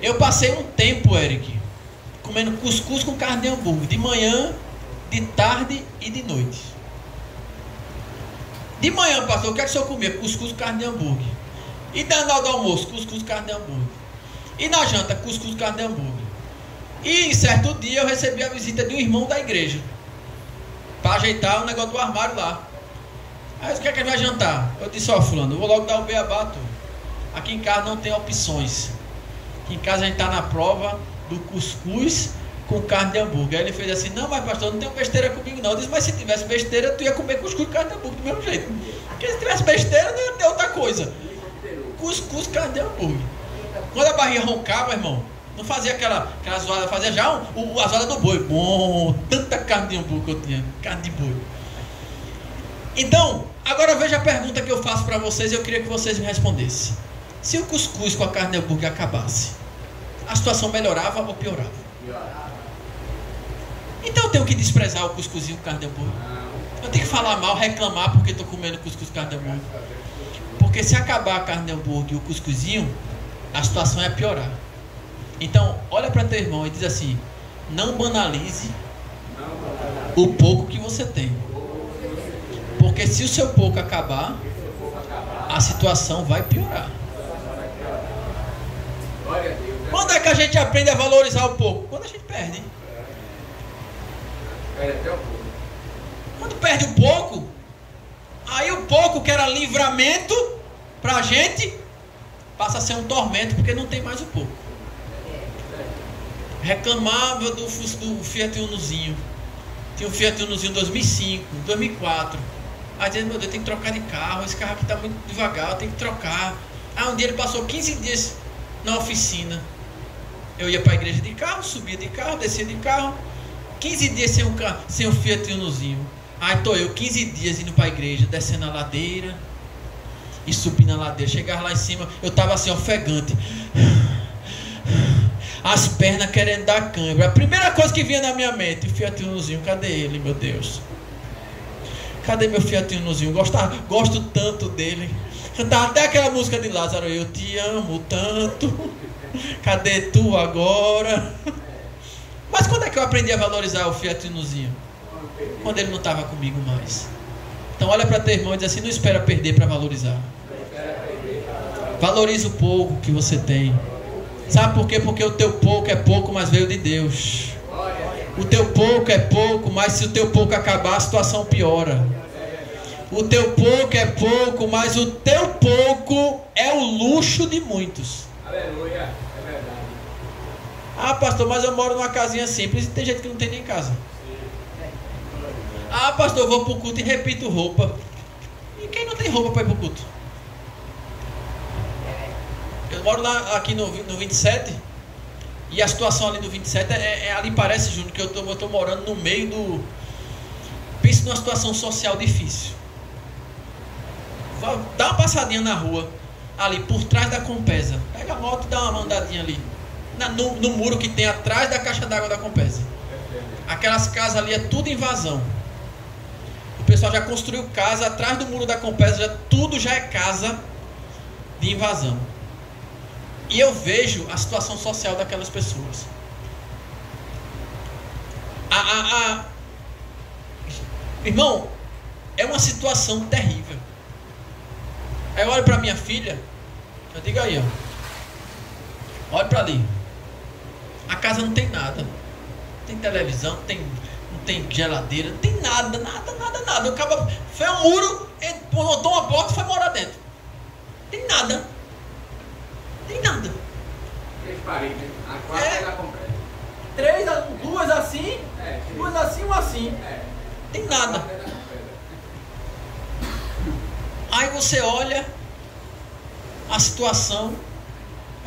Eu passei um tempo, Eric, comendo cuscuz com carne de hambúrguer. De manhã, de tarde e de noite. De manhã, pastor, o que é que o senhor comia? Cuscuz com carne de hambúrguer. E na hora do almoço, cuscuz com carne de hambúrguer. E na janta, cuscuz com carne de hambúrguer. E certo dia eu recebi a visita de um irmão da igreja para ajeitar o negócio do armário lá. Aí o que é que ele vai jantar? Eu disse, ó, fulano, eu vou logo dar o beabá, tu. Aqui em casa não tem opções. Aqui em casa a gente está na prova do cuscuz com carne de hambúrguer. Aí ele fez assim, não, mas pastor, não tem besteira comigo não. Eu disse, mas se tivesse besteira, tu ia comer cuscuz com carne de hambúrguer do mesmo jeito. Porque se tivesse besteira, não ia ter outra coisa. Cuscuz, carne de hambúrguer. Quando a barriga roncava, irmão, não fazia aquela zoada, fazia já a zoada do boi. Bom, tanta carne de hambúrguer que eu tinha, carne de boi. Então, agora veja a pergunta que eu faço para vocês e eu queria que vocês me respondessem. Se o cuscuz com a carne de hambúrguer acabasse, a situação melhorava ou piorava? Então eu tenho que desprezar o cuscuzinho com carne de hambúrguer? Eu tenho que falar mal, reclamar porque estou comendo cuscuz com carne de hambúrguer? Porque se acabar a carne de hambúrguer e o cuscuzinho, a situação é piorar. Então, olha para teu irmão e diz assim, não banalize o pouco que você tem. Porque se o seu pouco acabar, a situação vai piorar. Quando é que a gente aprende a valorizar o pouco? Quando a gente perde. Quando perde um pouco, aí o pouco que era livramento pra gente passa a ser um tormento, porque não tem mais o pouco. Reclamava do Fiat Unozinho. Tinha um Fiat Unozinho 2005, 2004. Aí dizendo, meu Deus, tem que trocar de carro, esse carro aqui está muito devagar, eu tenho que trocar. Aí um dia ele passou 15 dias na oficina. Eu ia para a igreja de carro, subia de carro, descia de carro. 15 dias sem o Fiat Unozinho. Aí tô eu 15 dias indo para a igreja, descendo a ladeira e subindo a ladeira. Chegava lá em cima, eu tava assim, ofegante. As pernas querendo dar câimbra. A primeira coisa que vinha na minha mente: Fiat Unozinho, cadê ele, meu Deus? Cadê meu Fiat Unozinho? Gosto tanto dele. Cantava até aquela música de Lázaro: eu te amo tanto. Cadê tu agora? Mas quando é que eu aprendi a valorizar o Fiat Unozinho? Quando ele não estava comigo mais. Então olha para teu irmão e diz assim: não espera perder para valorizar. Valoriza o pouco que você tem. Sabe por quê? Porque o teu pouco é pouco, mas veio de Deus. O teu pouco é pouco, mas se o teu pouco acabar, a situação piora. O teu pouco é pouco, mas o teu pouco é o luxo de muitos. Aleluia, é verdade. Ah, pastor, mas eu moro numa casinha simples e tem gente que não tem nem casa. Ah, pastor, eu vou pro culto e repito roupa. E quem não tem roupa para ir pro culto? Eu moro lá aqui no 27. E a situação ali no 27 ali parece, Júnior, que eu tô morando no meio do... Pense numa situação social difícil. Dá uma passadinha na rua, ali por trás da Compesa. Pega a moto e dá uma andadinha ali. No muro que tem atrás da caixa d'água da Compesa. Aquelas casas ali é tudo invasão. O pessoal já construiu casa atrás do muro da Compesa, tudo já é casa de invasão. E eu vejo a situação social daquelas pessoas. Irmão, é uma situação terrível. Aí eu olho para minha filha, eu digo aí, ó, olha para ali. A casa não tem nada. Não tem televisão, não tem geladeira, não tem nada. O cara fez um muro, montou uma porta e foi morar dentro. Tem nada. Tem nada. 3 paredes, a quarta é da completa. 2 assim, 2 assim, 1 assim. Tem nada. Aí você olha a situação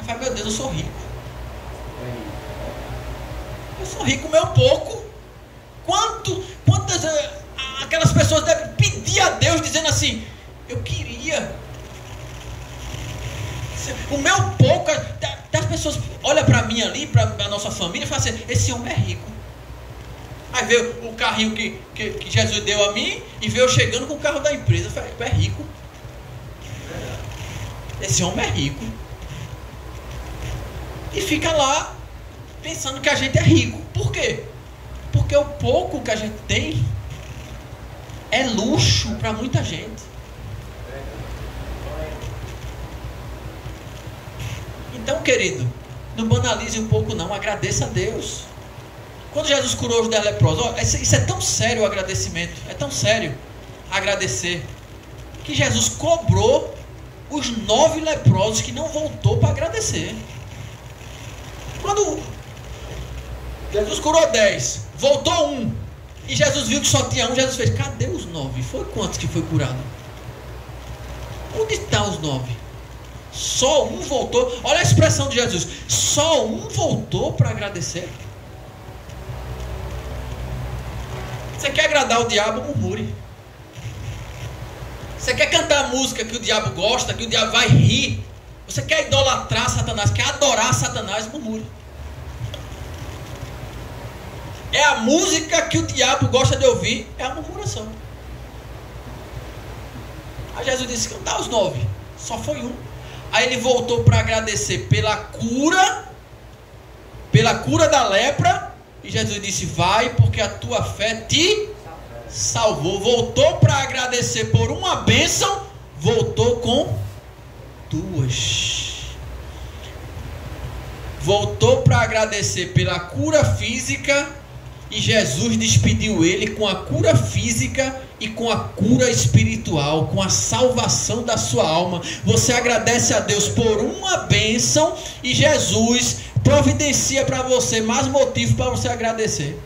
e fala: meu Deus, eu sou rico. Eu sou rico, meu pouco. Quantas aquelas pessoas devem pedir a Deus dizendo assim: eu queria. O meu pouco, as pessoas olham para mim ali, para a nossa família, e falam assim: esse homem é rico. Aí veio o carrinho que Jesus deu a mim, e veio chegando com o carro da empresa. Eu falei: é rico. Esse homem é rico. E fica lá pensando que a gente é rico. Por quê? Porque o pouco que a gente tem é luxo para muita gente. Então, querido, não banalize um pouco não, agradeça a Deus. Quando Jesus curou os 10 leprosos, isso é tão sério o agradecimento, é tão sério agradecer, que Jesus cobrou os 9 leprosos que não voltou para agradecer. Quando Jesus curou 10, voltou 1, e Jesus viu que só tinha 1, Jesus fez: cadê os 9? Foi quantos que foi curado? Onde estão os 9? Só 1 voltou. Olha a expressão de Jesus: só 1 voltou para agradecer. Você quer agradar o diabo? Murmure. Você quer cantar a música que o diabo gosta, que o diabo vai rir? Você quer idolatrar Satanás, quer adorar Satanás? Murmure. É a música que o diabo gosta de ouvir, é a murmuração. Aí Jesus disse: dá os 9. Só foi 1. Aí ele voltou para agradecer pela cura da lepra. E Jesus disse: vai, porque a tua fé te salvou. Voltou para agradecer por uma bênção, voltou com 2. Voltou para agradecer pela cura física, e Jesus despediu ele com a cura física e com a cura espiritual, com a salvação da sua alma. Você agradece a Deus por uma bênção, e Jesus providencia para você mais motivos para você agradecer.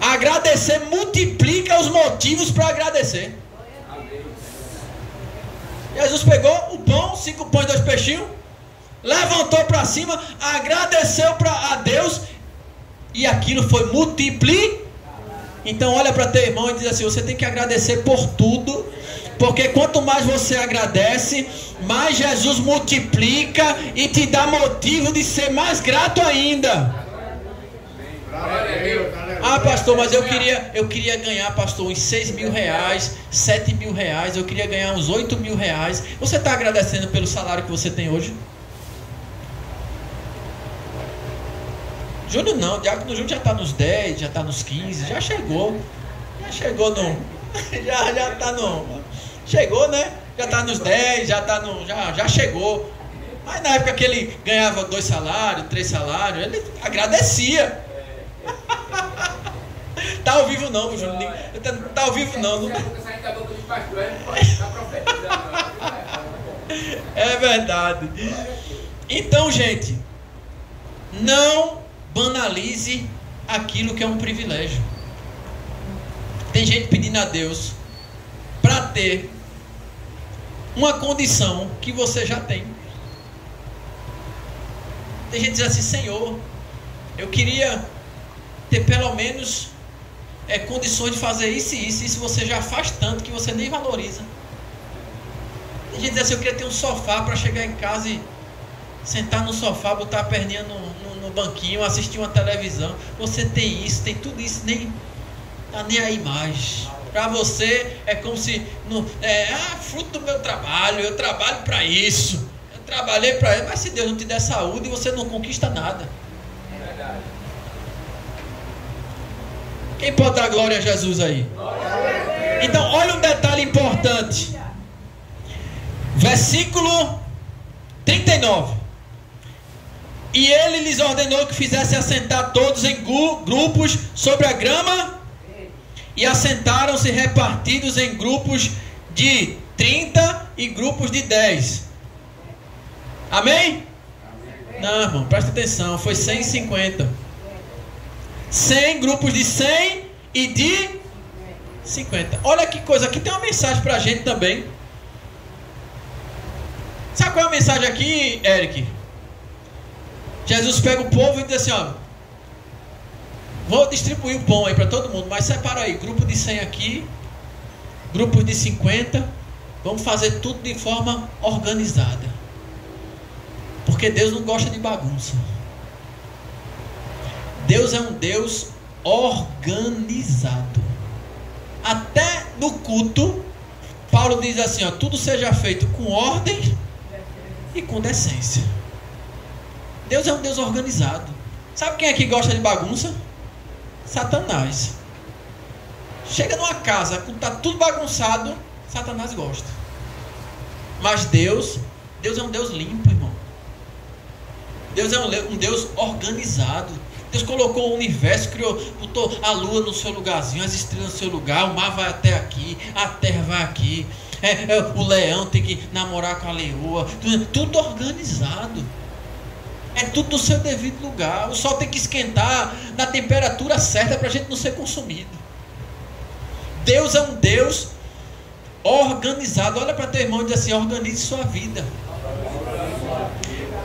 Agradecer multiplica os motivos para agradecer. Jesus pegou o pão, 5 pães e 2 peixinhos, levantou para cima, agradeceu a Deus, e aquilo foi multiplicado. Então olha para teu irmão e diz assim: você tem que agradecer por tudo, porque quanto mais você agradece, mais Jesus multiplica e te dá motivo de ser mais grato ainda. Ah, pastor, mas eu queria ganhar, pastor, uns 6 mil reais, 7 mil reais, eu queria ganhar uns 8 mil reais. Você está agradecendo pelo salário que você tem hoje? Júnior não, o Diácono Júnior já está nos 10, já está nos 15, já chegou no... já está no... Chegou, né? Já está nos 10, já chegou. Mas na época que ele ganhava 2 salários, 3 salários, ele agradecia. Tá ao vivo não, Júnior. Tá ao vivo não. É verdade. Então, gente, não banalize aquilo que é um privilégio. Tem gente pedindo a Deus para ter uma condição que você já tem. Tem gente que diz assim: Senhor, eu queria ter pelo menos condições de fazer isso e isso. Isso você já faz tanto que você nem valoriza. Tem gente que diz assim: eu queria ter um sofá para chegar em casa e sentar no sofá, botar a perninha no banquinho, assistir uma televisão. Você tem isso, tem tudo isso, nem tá nem aí mais. Para você é como se fruto do meu trabalho, eu trabalho para isso, eu trabalhei para isso. Mas se Deus não te der saúde, você não conquista nada. É verdade. Quem pode dar glória a Jesus aí? Então olha um detalhe importante. Versículo 39. E ele lhes ordenou que fizessem assentar todos em grupos sobre a grama, e assentaram-se repartidos em grupos de 30 e grupos de 10. Amém? Não, irmão, presta atenção, foi 150. 100 grupos de 100 e de 50. Olha que coisa, aqui tem uma mensagem para a gente também. Sabe qual é a mensagem aqui, Eric? Jesus pega o povo e diz assim: ó, vou distribuir o pão aí para todo mundo, mas separa aí, grupo de 100 aqui, grupos de 50, vamos fazer tudo de forma organizada, porque Deus não gosta de bagunça. Deus é um Deus organizado. Até no culto, Paulo diz assim: ó, tudo seja feito com ordem e com decência. Deus é um Deus organizado. Sabe quem é que gosta de bagunça? Satanás. Chega numa casa, quando está tudo bagunçado, Satanás gosta. Mas Deus é um Deus limpo, irmão. Deus é um Deus organizado. Deus colocou o universo, botou a lua no seu lugarzinho, as estrelas no seu lugar, o mar vai até aqui, a terra vai aqui, o leão tem que namorar com a leoa, tudo organizado. É tudo no seu devido lugar. O sol tem que esquentar na temperatura certa para a gente não ser consumido. Deus é um Deus organizado. Olha para teu irmão e diz assim: organize sua vida.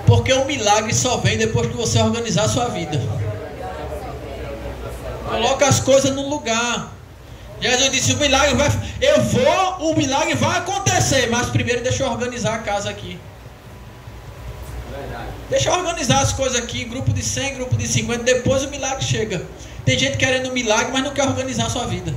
Porque o milagre só vem depois que você organizar a sua vida. Coloca as coisas no lugar. Jesus disse: o milagre vai acontecer, mas primeiro deixa eu organizar a casa aqui. Deixa eu organizar as coisas aqui, grupo de 100, grupo de 50, depois o milagre chega. Tem gente querendo um milagre, mas não quer organizar a sua vida.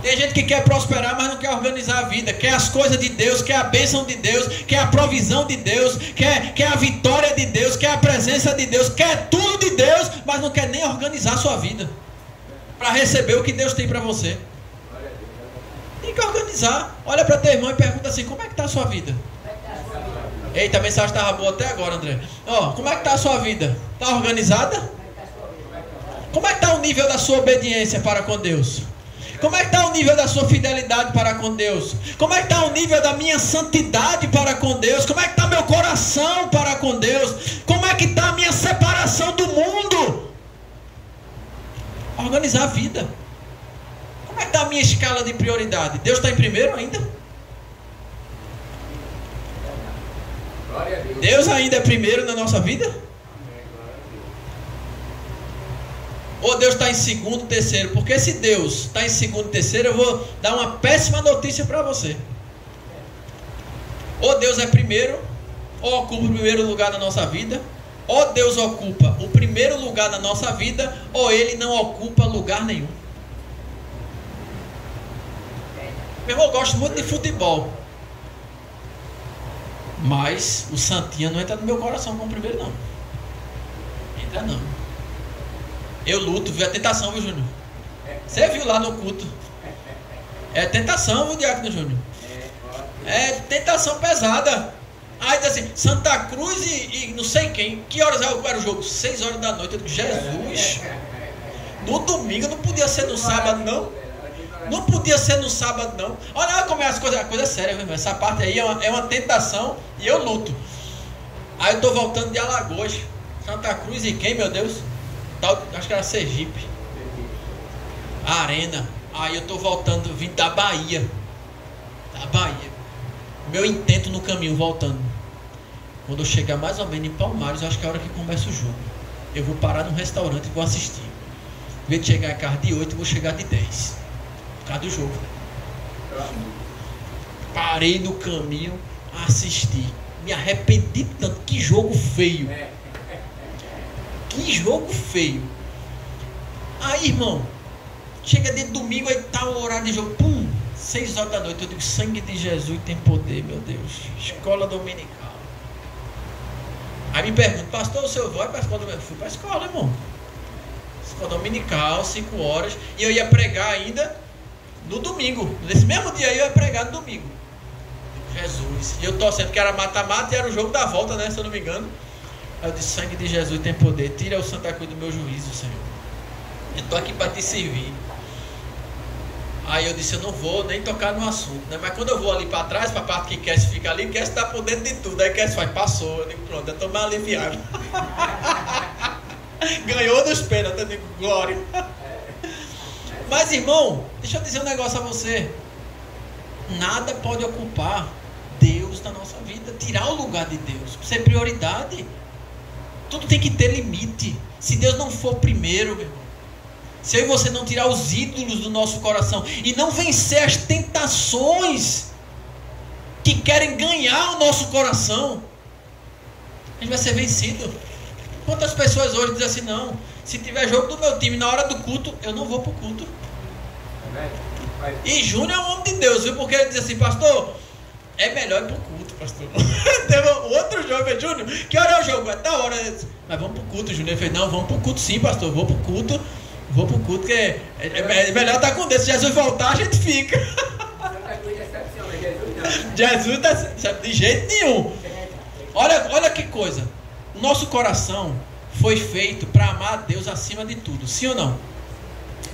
Tem gente que quer prosperar, mas não quer organizar a vida. Quer as coisas de Deus, quer a bênção de Deus, quer a provisão de Deus, quer a vitória de Deus, quer a presença de Deus, quer tudo de Deus, mas não quer nem organizar a sua vida para receber o que Deus tem para você. Tem que organizar. Olha para teu irmão e pergunta assim: como é que está a sua vida? Eita, a mensagem estava boa até agora, André. Como é que está a sua vida? Está organizada? Como é que está o nível da sua obediência para com Deus? Como é que está o nível da sua fidelidade para com Deus? Como é que está o nível da minha santidade para com Deus? Como é que está meu coração para com Deus? Como é que está a minha separação do mundo? Organizar a vida. Como é que está a minha escala de prioridade? Deus está em primeiro ainda? Deus ainda é primeiro na nossa vida? Ou Deus está em segundo, terceiro? Porque se Deus está em segundo, terceiro, eu vou dar uma péssima notícia para você. Ou Deus é primeiro, ou ocupa o primeiro lugar na nossa vida, ou Deus ocupa o primeiro lugar na nossa vida, ou Ele não ocupa lugar nenhum. Meu irmão, eu gosto muito de futebol, mas o Santinha não entra no meu coração como primeiro, não. Entra não. Eu luto, viu a tentação, viu, Júnior? Você viu lá no culto. É tentação, viu, Diácono Júnior? É tentação pesada. Aí diz assim, Santa Cruz e não sei quem. Que horas era o jogo? 6 horas da noite. Eu digo, Jesus. No domingo, não podia ser no sábado, não. Não podia ser no sábado, não. Olha como é as coisas. A coisa é séria, viu? Essa parte aí é uma tentação e eu luto. Aí eu tô voltando de Alagoas. Santa Cruz e quem, meu Deus? Acho que era Sergipe. A Arena. Aí eu tô voltando, vim da Bahia. Meu intento no caminho, voltando. Quando eu chegar mais ou menos em Palmares, eu acho que é a hora que começa o jogo. Eu vou parar num restaurante e vou assistir. Em vez de chegar em casa de 8, eu vou chegar de 10. Por causa do jogo. Parei no caminho, assisti. Me arrependi tanto. Que jogo feio. Que jogo feio. Aí, irmão, chega de domingo, aí tá o horário de jogo. Pum! 6 horas da noite, eu digo, sangue de Jesus tem poder, meu Deus. Escola dominical. Aí me pergunta, pastor, o senhor vai para a escola dominical? Fui para a escola, irmão. Escola dominical, 5 horas. E eu ia pregar ainda no domingo. Nesse mesmo dia eu ia pregar no domingo. Jesus. E eu torcendo que era mata-mata e era o jogo da volta, né? Se eu não me engano. Aí eu disse, sangue de Jesus tem poder. Tira o Santa Cruz do meu juízo, Senhor. Eu estou aqui para te servir. Aí eu disse, eu não vou nem tocar no assunto, né? Mas quando eu vou ali para trás, para a parte que Cassie fica ali, Cassie está por dentro de tudo. Aí Cassie faz, passou. Eu digo, pronto, eu estou mais aliviado. Ganhou dos pênaltis, eu digo, glória. Mas irmão, deixa eu dizer um negócio a você. Nada pode ocupar Deus na nossa vida, tirar o lugar de Deus. Isso é prioridade. Tudo tem que ter limite. Se Deus não for primeiro, meu irmão, se eu e você não tirar os ídolos do nosso coração e não vencer as tentações que querem ganhar o nosso coração, a gente vai ser vencido. Quantas pessoas hoje dizem assim, não, se tiver jogo do meu time na hora do culto, eu não vou para o culto. E Júnior é um homem de Deus, viu? Porque ele diz assim, pastor, é melhor ir para o culto, pastor. Teve outro jogo, Júnior, que hora é o jogo? É tal hora. Mas vamos para o culto, Júnior. Ele fez, não, vamos para o culto sim, pastor, vou para o culto. Vou pro culto, que é melhor estar com Deus. Se Jesus voltar, a gente fica. Jesus tá de jeito nenhum. Olha que coisa. O nosso coração foi feito para amar a Deus acima de tudo. Sim ou não?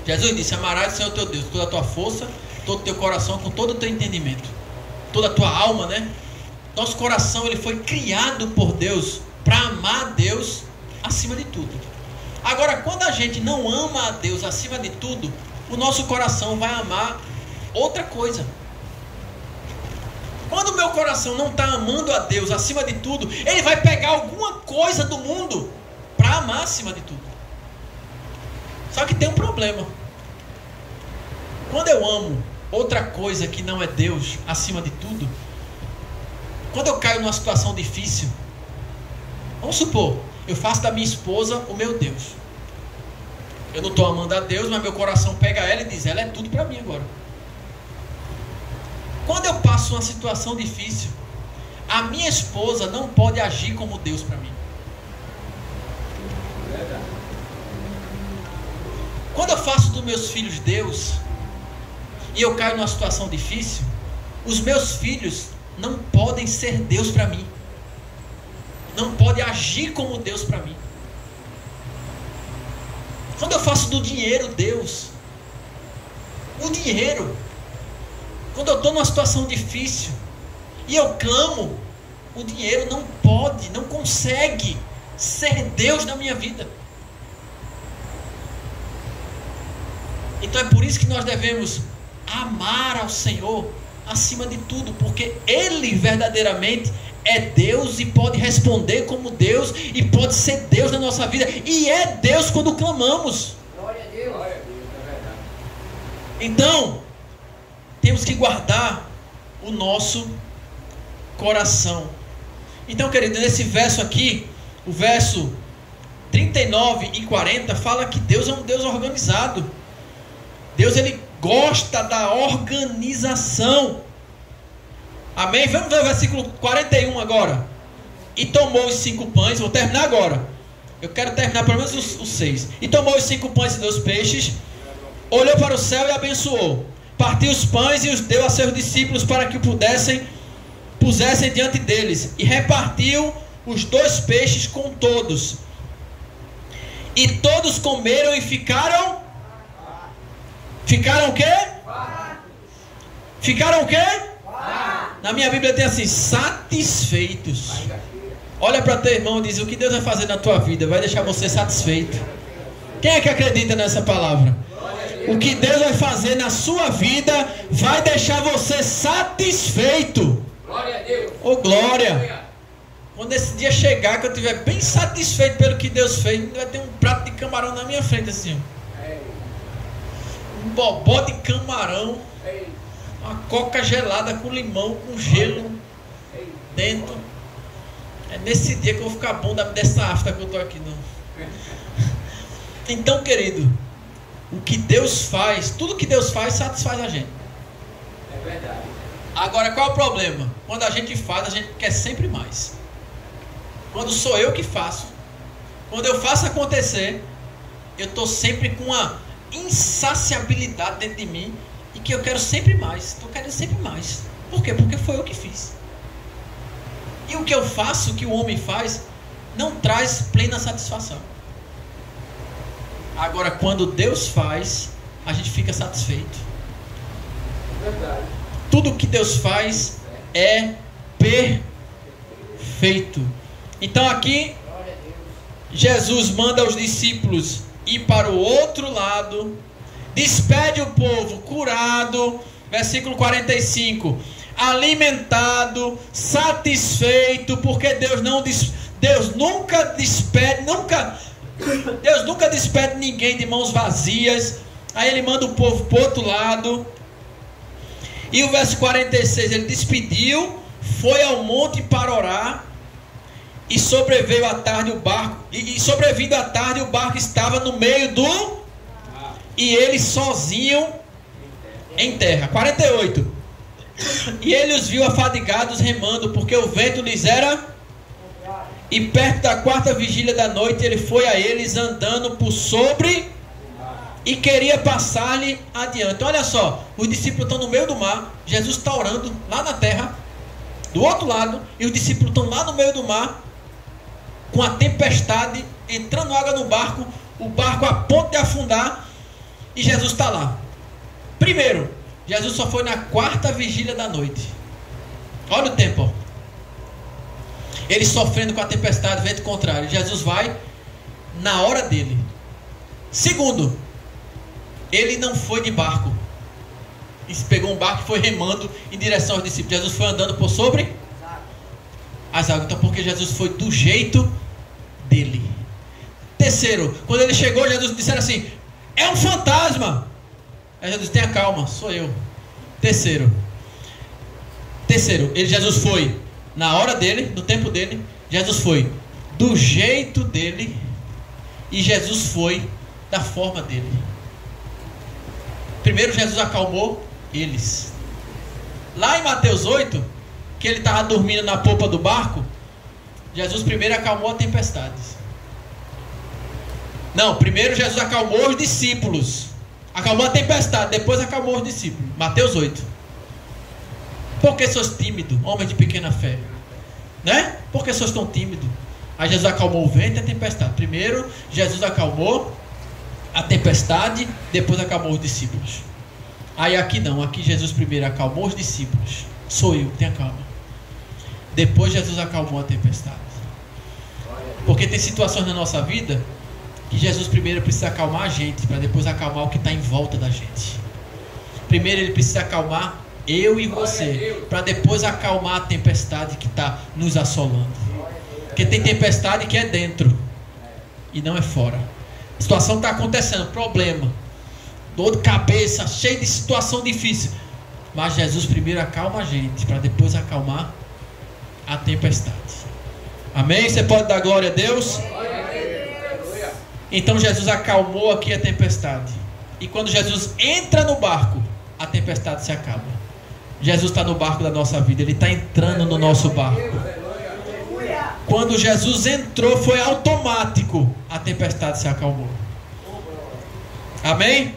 Jesus disse, amarás o Senhor teu Deus, toda a tua força, todo o teu coração, com todo o teu entendimento, toda a tua alma, né? Nosso coração, ele foi criado por Deus para amar a Deus acima de tudo. Agora, quando a gente não ama a Deus acima de tudo, o nosso coração vai amar outra coisa. Quando o meu coração não está amando a Deus acima de tudo, ele vai pegar alguma coisa do mundo para amar acima de tudo. Só que tem um problema. Quando eu amo outra coisa que não é Deus acima de tudo, quando eu caio numa situação difícil, vamos supor, eu faço da minha esposa o meu Deus. Eu não estou amando a Deus, mas meu coração pega ela e diz, ela é tudo para mim agora. Quando eu passo uma situação difícil, a minha esposa não pode agir como Deus para mim. Quando eu faço dos meus filhos Deus, e eu caio numa situação difícil, os meus filhos não podem ser Deus para mim. Não pode agir como Deus para mim. Quando eu faço do dinheiro Deus, o dinheiro, quando eu estou numa situação difícil e eu clamo, o dinheiro não pode, não consegue ser Deus na minha vida. Então é por isso que nós devemos amar ao Senhor acima de tudo, porque Ele verdadeiramente é Deus e pode responder como Deus e pode ser Deus na nossa vida, e é Deus quando clamamos. Então, temos que guardar o nosso coração. Então, querido, nesse verso aqui, o verso 39 e 40 fala que Deus é um Deus organizado. Deus, ele gosta da organização. Amém? Vamos ver o versículo 41 agora. E tomou os 5 pães, vou terminar agora. Eu quero terminar pelo menos os 6. E tomou os 5 pães e 2 peixes, olhou para o céu e abençoou. Partiu os pães e os deu a seus discípulos para que pusessem diante deles. E repartiu os 2 peixes com todos. E todos comeram e ficaram... Ficaram o quê? Ficaram o quê? Na minha Bíblia tem assim, satisfeitos. Olha para teu irmão e diz, o que Deus vai fazer na tua vida? Vai deixar você satisfeito. Quem é que acredita nessa palavra? O que Deus vai fazer na sua vida vai deixar você satisfeito. Glória a Deus. Oh, glória. Quando esse dia chegar, que eu estiver bem satisfeito pelo que Deus fez, vai ter um prato de camarão na minha frente assim. Um bobó de camarão. Uma coca gelada com limão, com gelo dentro. É nesse dia que eu vou ficar bom dessa afta que eu estou aqui. Não. Então, querido, o que Deus faz, tudo que Deus faz, satisfaz a gente. É verdade. Agora, qual é o problema? Quando a gente faz, a gente quer sempre mais. Quando sou eu que faço, quando eu faço acontecer, eu estou sempre com uma insaciabilidade dentro de mim e que eu quero sempre mais. Estou querendo sempre mais. Por quê? Porque foi eu que fiz. E o que eu faço, o que o homem faz, não traz plena satisfação. Agora, quando Deus faz, a gente fica satisfeito. Verdade. Tudo que Deus faz é perfeito. Então aqui, Jesus manda os discípulos ir para o outro lado, despede o povo curado, versículo 45, alimentado, satisfeito, porque Deus nunca despede ninguém de mãos vazias. Aí ele manda o povo para o outro lado. E o verso 46, ele despediu, foi ao monte para orar, e sobreveio à tarde o barco, e sobrevindo à tarde o barco estava no meio do, e eles sozinhos em terra. 48, e ele os viu afadigados remando, porque o vento lhes era, e perto da 4ª vigília da noite, ele foi a eles andando por sobre, e queria passar-lhe adiante. Olha só, os discípulos estão no meio do mar, Jesus está orando lá na terra, do outro lado, e os discípulos estão lá no meio do mar, com a tempestade, entrando água no barco, o barco a ponto de afundar, e Jesus está lá. Primeiro, Jesus só foi na 4ª vigília da noite. Olha o tempo, ó. Ele sofrendo com a tempestade, vento contrário. Jesus vai na hora dele. Segundo, ele não foi de barco. Ele pegou um barco e foi remando em direção aos discípulos. Jesus foi andando por sobre as águas. Então, porque Jesus foi do jeito dele. Terceiro, quando ele chegou, Jesus disseram assim: é um fantasma. Aí Jesus: tenha calma, sou eu. Terceiro, Jesus foi na hora dele, no tempo dele. Jesus foi do jeito dele. E Jesus foi da forma dele. Primeiro, Jesus acalmou eles. Lá em Mateus 8, que ele estava dormindo na polpa do barco, Jesus primeiro acalmou a tempestade. Não, primeiro Jesus acalmou os discípulos. Acalmou a tempestade, depois acalmou os discípulos. Mateus 8. Por que sois tímidos, homens de pequena fé? Né? Por que sois tão tímidos? Aí Jesus acalmou o vento e a tempestade. Primeiro Jesus acalmou a tempestade, depois acalmou os discípulos. Aí aqui não, aqui Jesus primeiro acalmou os discípulos. Sou eu, tenha calma. Depois Jesus acalmou a tempestade. Porque tem situações na nossa vida que Jesus primeiro precisa acalmar a gente, para depois acalmar o que está em volta da gente. Primeiro ele precisa acalmar eu e você, para depois acalmar a tempestade que está nos assolando. Porque tem tempestade que é dentro e não é fora. A situação está acontecendo, problema. dor de cabeça, cheio de situação difícil. Mas Jesus primeiro acalma a gente, para depois acalmar a tempestade. Amém? Você pode dar glória a Deus? Então Jesus acalmou aqui a tempestade. E quando Jesus entra no barco, a tempestade se acaba. Jesus está no barco da nossa vida. Ele está entrando no nosso barco. Quando Jesus entrou, foi automático. A tempestade se acalmou. Amém?